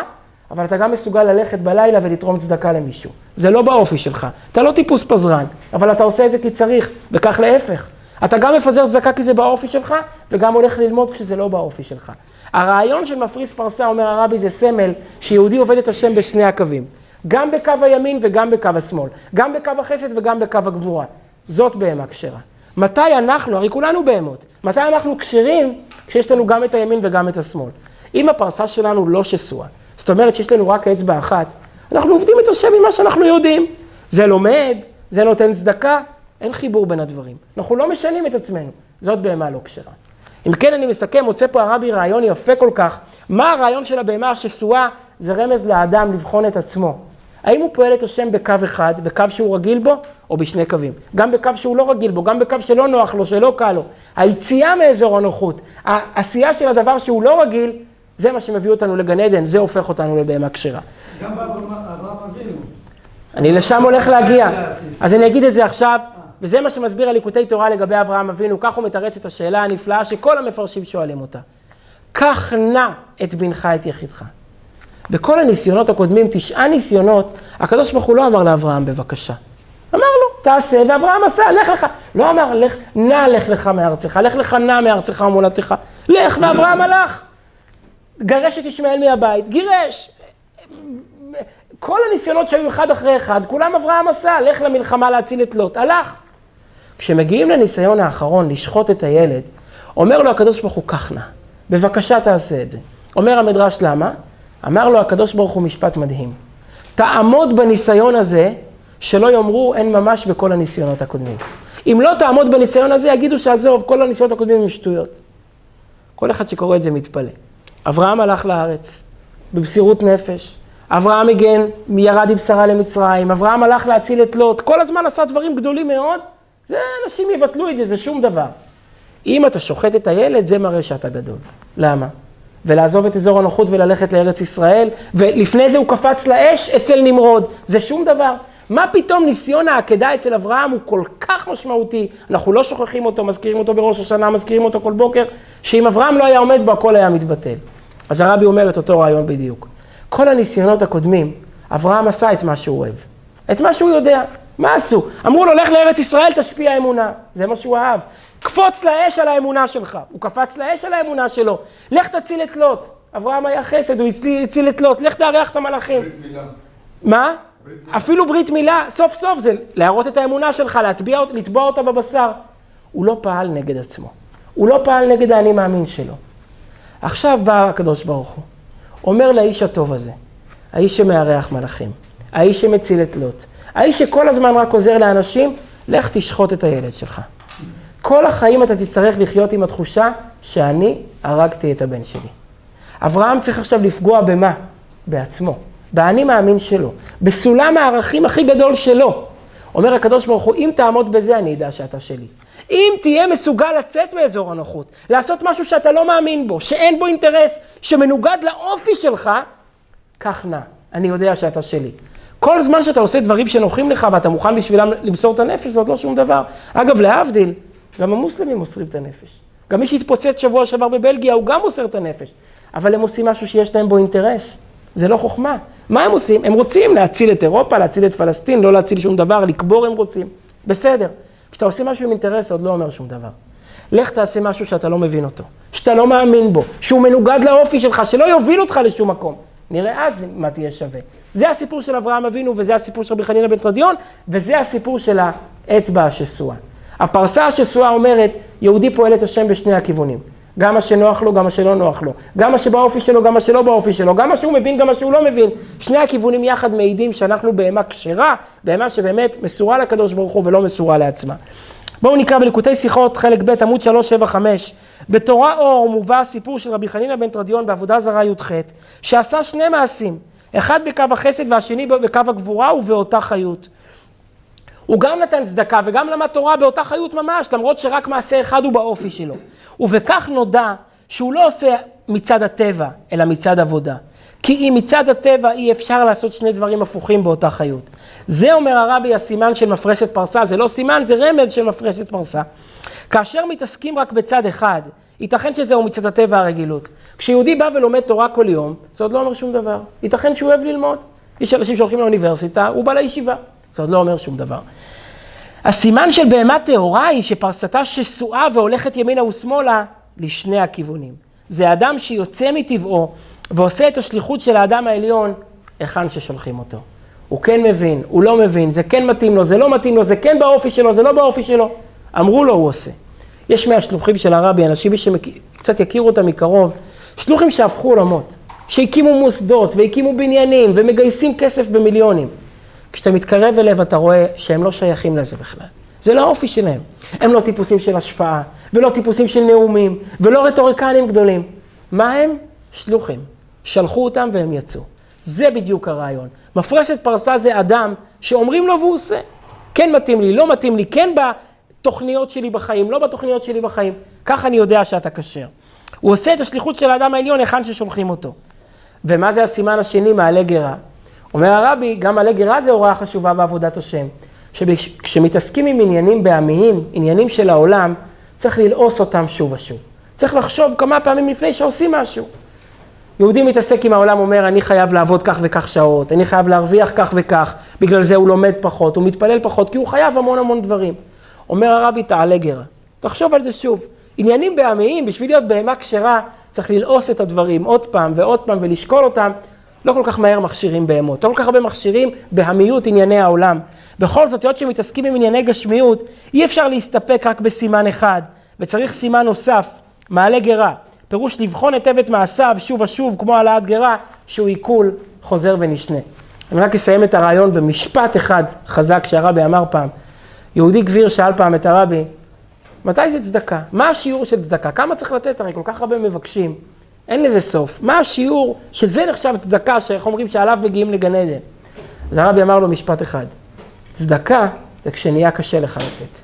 אבל אתה גם מסוגל ללכת בלילה ולתרום צדקה למישהו. זה לא באופי שלך. אתה לא טיפוס פזרן, אבל אתה עושה את זה כי צריך, וכך להפך. אתה גם מפזר צדקה כי זה באופי שלך, וגם הולך ללמוד כשזה לא באופי שלך. הרעיון של מפריס פרסה, אומר הרבי, זה סמל שיהודי עובד את השם בשני הקווים. גם בקו הימין וגם בקו השמאל. גם בקו החסד וגם בקו הגבורה. זאת בהמה כשרה. מתי אנחנו, הרי כולנו בהמות, מתי אנחנו כשרים כשיש לנו גם את הימין וגם את השמאל? אם הפרסה שלנו לא שסועה, זאת אומרת שיש לנו רק אצבע אחת, אנחנו עובדים את השם ממה שאנחנו יודעים. זה לומד, זה נותן צדקה, אין חיבור בין הדברים. אנחנו לא משנים את עצמנו, זאת בהמה לא כשרה. אם כן אני מסכם, מוצא פה הרבי רעיון יפה כל כך. מה הרעיון של הבהמה השסועה? זה רמז לאדם לבחון את עצמו. האם הוא פועל את השם בקו אחד, בקו שהוא רגיל בו, או בשני קווים? גם בקו שהוא לא רגיל בו, גם בקו שלא נוח לו, שלא קל לו. היציאה מאזור הנוחות, העשייה של הדבר שהוא לא רגיל, זה מה שמביא אותנו לגן עדן, זה הופך אותנו לבהמה כשרה. גם אברהם אבינו. אני לשם הולך להגיע. אז אני אגיד את זה עכשיו, וזה מה שמסביר הליקוטי תורה לגבי אברהם אבינו, כך הוא מתרץ את השאלה הנפלאה שכל המפרשים שואלים אותה. כך נע את בנך את יחידך. בכל הניסיונות הקודמים, 9 ניסיונות, הקדוש ברוך הוא לא אמר לאברהם בבקשה. אמר לו, תעשה, ואברהם עשה, לך לך. לא אמר, נע לך לך מארצך, לך לך נע מארצך ומולדתך. לך, ואברהם הלך. גרש את ישמעאל מהבית, גירש. כל הניסיונות שהיו אחד אחרי אחד, כולם אברהם עשה, לך למלחמה להציל את לוט, הלך. כשמגיעים לניסיון האחרון, לשחוט את הילד, אומר לו הקדוש ברוך הוא, כך נע, בבקשה תעשה את זה. אומר המדרש למה? אמר לו הקדוש ברוך הוא משפט מדהים. תעמוד בניסיון הזה, שלא יאמרו אין ממש בכל הניסיונות הקודמים. אם לא תעמוד בניסיון הזה, יגידו שעזוב, כל הניסיונות הקודמים הם שטויות. כל אחד שקורא את זה מתפלא. אברהם הלך לארץ, במסירות נפש. אברהם הגן, ירד עם שרה למצרים. אברהם הלך להציל את לוט. כל הזמן עשה דברים גדולים מאוד. זה, אנשים יבטלו את זה, זה שום דבר. אם אתה שוחט את הילד, זה מראה שאתה גדול. למה? ולעזוב את אזור הנוחות וללכת לארץ ישראל, ולפני זה הוא קפץ לאש אצל נמרוד. זה שום דבר. מה פתאום ניסיון העקדה אצל אברהם הוא כל כך משמעותי, אנחנו לא שוכחים אותו, מזכירים אותו בראש השנה, מזכירים אותו כל בוקר, שאם אברהם לא היה עומד בו, הכל היה מתבטל. אז הרבי אומר את אותו רעיון בדיוק. כל הניסיונות הקודמים, אברהם עשה את מה שהוא אוהב, את מה שהוא יודע. מה עשו? אמרו לו, לך לארץ ישראל, תשפיע אמונה. זה מה שהוא אהב. קפוץ לאש על האמונה שלך. הוא קפץ לאש על האמונה שלו. לך תציל את לוט. אברהם היה חסד, הוא הציל את לוט. לך תארח את המלאכים. ברית מילה. מה? אפילו ברית מילה, סוף סוף זה להראות את האמונה שלך, לתבוע אותה בבשר. הוא לא פעל נגד עצמו. הוא לא פעל נגד האני מאמין שלו. עכשיו בא הקדוש ברוך הוא. אומר לאיש הטוב הזה, האיש שמארח מלאכים, האיש שמציל את לוט, האיש שכל הזמן רק עוזר לאנשים, לך תשחוט את הילד שלך. כל החיים אתה תצטרך לחיות עם התחושה שאני הרגתי את הבן שלי. אברהם צריך עכשיו לפגוע במה? בעצמו. באני מאמין שלו. בסולם הערכים הכי גדול שלו. אומר הקדוש ברוך הוא, אם תעמוד בזה אני אדע שאתה שלי. אם תהיה מסוגל לצאת מאזור הנוחות, לעשות משהו שאתה לא מאמין בו, שאין בו אינטרס, שמנוגד לאופי שלך, כך נע, אני יודע שאתה שלי. כל זמן שאתה עושה דברים שנוחים לך ואתה מוכן בשבילם למסור את הנפש, זה עוד לא שום דבר. אגב, להבדיל, גם המוסלמים מוסרים את הנפש. גם מי שהתפוצץ שבוע שעבר בבלגיה, הוא גם מוסר את הנפש. אבל הם עושים משהו שיש להם בו אינטרס. זה לא חוכמה. מה הם עושים? הם רוצים להציל את אירופה, להציל את פלסטין, לא להציל שום דבר, לקבור הם רוצים. בסדר. כשאתה עושה משהו עם אינטרס, עוד לא אומר שום דבר. לך תעשה משהו שאתה לא מבין אותו, שאתה לא מאמין בו, שהוא מנוגד לאופי שלך, שלא יוביל אותך לשום מקום. נראה אז מה תהיה שווה. זה הסיפור של אברהם אבינו, וזה הסיפור של רבי חנינא בן תרדיון, וזה הסיפור של האצבע השסועה. הפרסה השסועה אומרת, יהודי פועל את השם בשני הכיוונים. גם מה שנוח לו, גם מה שלא נוח לו. גם מה שבאופי שלו, גם מה שלא באופי שלו. גם מה שהוא מבין, גם מה שהוא לא מבין. שני הכיוונים יחד מעידים שאנחנו בהמה כשרה, בהמה שבאמת מסורה לקדוש ברוך הוא ולא מסורה לעצמה. בואו נקרא בליקוטי שיחות, חלק ב' עמוד 375. בתורה אור מובא הסיפור של רבי חנינא בן תרדיון בעבודה זרה י"ח, שעשה שני מעשים. אחד בקו החסד והשני בקו הגבורה ובאותה חיות. הוא גם נתן צדקה וגם למד תורה באותה חיות ממש, למרות שרק מעשה אחד הוא באופי שלו. ובכך נודע שהוא לא עושה מצד הטבע, אלא מצד עבודה. כי אם מצד הטבע אי אפשר לעשות שני דברים הפוכים באותה חיות. זה אומר הרבי הסימן של מפרסת פרסה, זה לא סימן, זה רמז של מפרסת פרסה. כאשר מתעסקים רק בצד אחד, ייתכן שזהו מצד הטבע הרגילות. כשיהודי בא ולומד תורה כל יום, זה עוד לא אומר שום דבר. ייתכן שהוא אוהב ללמוד. יש אנשים שהולכים לאוניברסיטה, הוא בא לישיבה. זה עוד לא אומר שום דבר. הסימן של בהמה טהורה היא שפרסתה שסועה והולכת ימינה ושמאלה לשני הכיוונים. זה אדם שיוצא מטבעו ועושה את השליחות של האדם העליון היכן ששולחים אותו. הוא כן מבין, הוא לא מבין, זה כן מתאים לו, זה לא מתאים לו, זה כן באופי שלו, זה לא באופי שלו. אמרו לו, הוא עושה. יש מהשלוחים של הרבי, אנשים שקצת יכירו אותם מקרוב, שלוחים שהפכו עולמות, שהקימו מוסדות והקימו בניינים ומגייסים כסף במיליונים. כשאתה מתקרב אליו אתה רואה שהם לא שייכים לזה בכלל. זה לא האופי שלהם. הם לא טיפוסים של השפעה, ולא טיפוסים של נאומים, ולא רטוריקנים גדולים. מה הם? שלוחים. שלחו אותם והם יצאו. זה בדיוק הרעיון. מפרסת פרסה זה אדם שאומרים לו והוא עושה. כן מתאים לי, לא מתאים לי, כן בתוכניות שלי בחיים, לא בתוכניות שלי בחיים. כך אני יודע שאתה כשר. הוא עושה את השליחות של האדם העליון היכן ששולחים אותו. ומה זה הסימן השני? מעלה גרה. אומר הרבי, גם מעלה גרה זה הוראה חשובה בעבודת השם. כשמתעסקים עם עניינים בעמיים, עניינים של העולם, צריך ללעוס אותם שוב ושוב. צריך לחשוב כמה פעמים לפני שעושים משהו. יהודי מתעסק עם העולם, אומר, אני חייב לעבוד כך וכך שעות, אני חייב להרוויח כך וכך, בגלל זה הוא לומד פחות, הוא מתפלל פחות, כי הוא חייב המון דברים. אומר הרבי, תעלה גרה. תחשוב על זה שוב. עניינים בעמיים, בשביל להיות בהמה כשרה, צריך ללעוס את הדברים עוד פעם ועוד פעם ולשקול אותם. לא כל כך מהר מכשירים בהמות, לא כל כך הרבה מכשירים בהמיות ענייני העולם. בכל זאת, להיות שמתעסקים עם ענייני גשמיות, אי אפשר להסתפק רק בסימן אחד, וצריך סימן נוסף, מעלה גרה. פירוש לבחון היטב את מעשיו שוב ושוב, כמו העלאת גרה, שהוא עיכול חוזר ונשנה. אני רק אסיים את הרעיון במשפט אחד חזק שהרבי אמר פעם. יהודי גביר שאל פעם את הרבי, מתי זה צדקה? מה השיעור של צדקה? כמה צריך לתת? הרי כל כך הרבה מבקשים. אין לזה סוף. מה השיעור שזה נחשב צדקה, שאיך אומרים שעליו מגיעים לגן עדן? אז הרבי אמר לו משפט אחד, צדקה זה כשנהיה קשה לך לתת.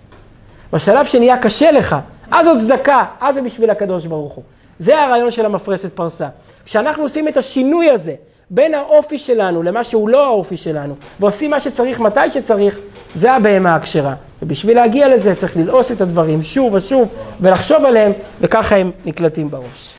בשלב שנהיה קשה לך, אז זו צדקה, אז זה בשביל הקדוש ברוך הוא. זה הרעיון של המפרסת פרסה. כשאנחנו עושים את השינוי הזה, בין האופי שלנו למה שהוא לא האופי שלנו, ועושים מה שצריך מתי שצריך, זה הבהמה הכשרה. ובשביל להגיע לזה צריך ללעוס את הדברים שוב ושוב, ולחשוב עליהם, וככה הם נקלטים בראש.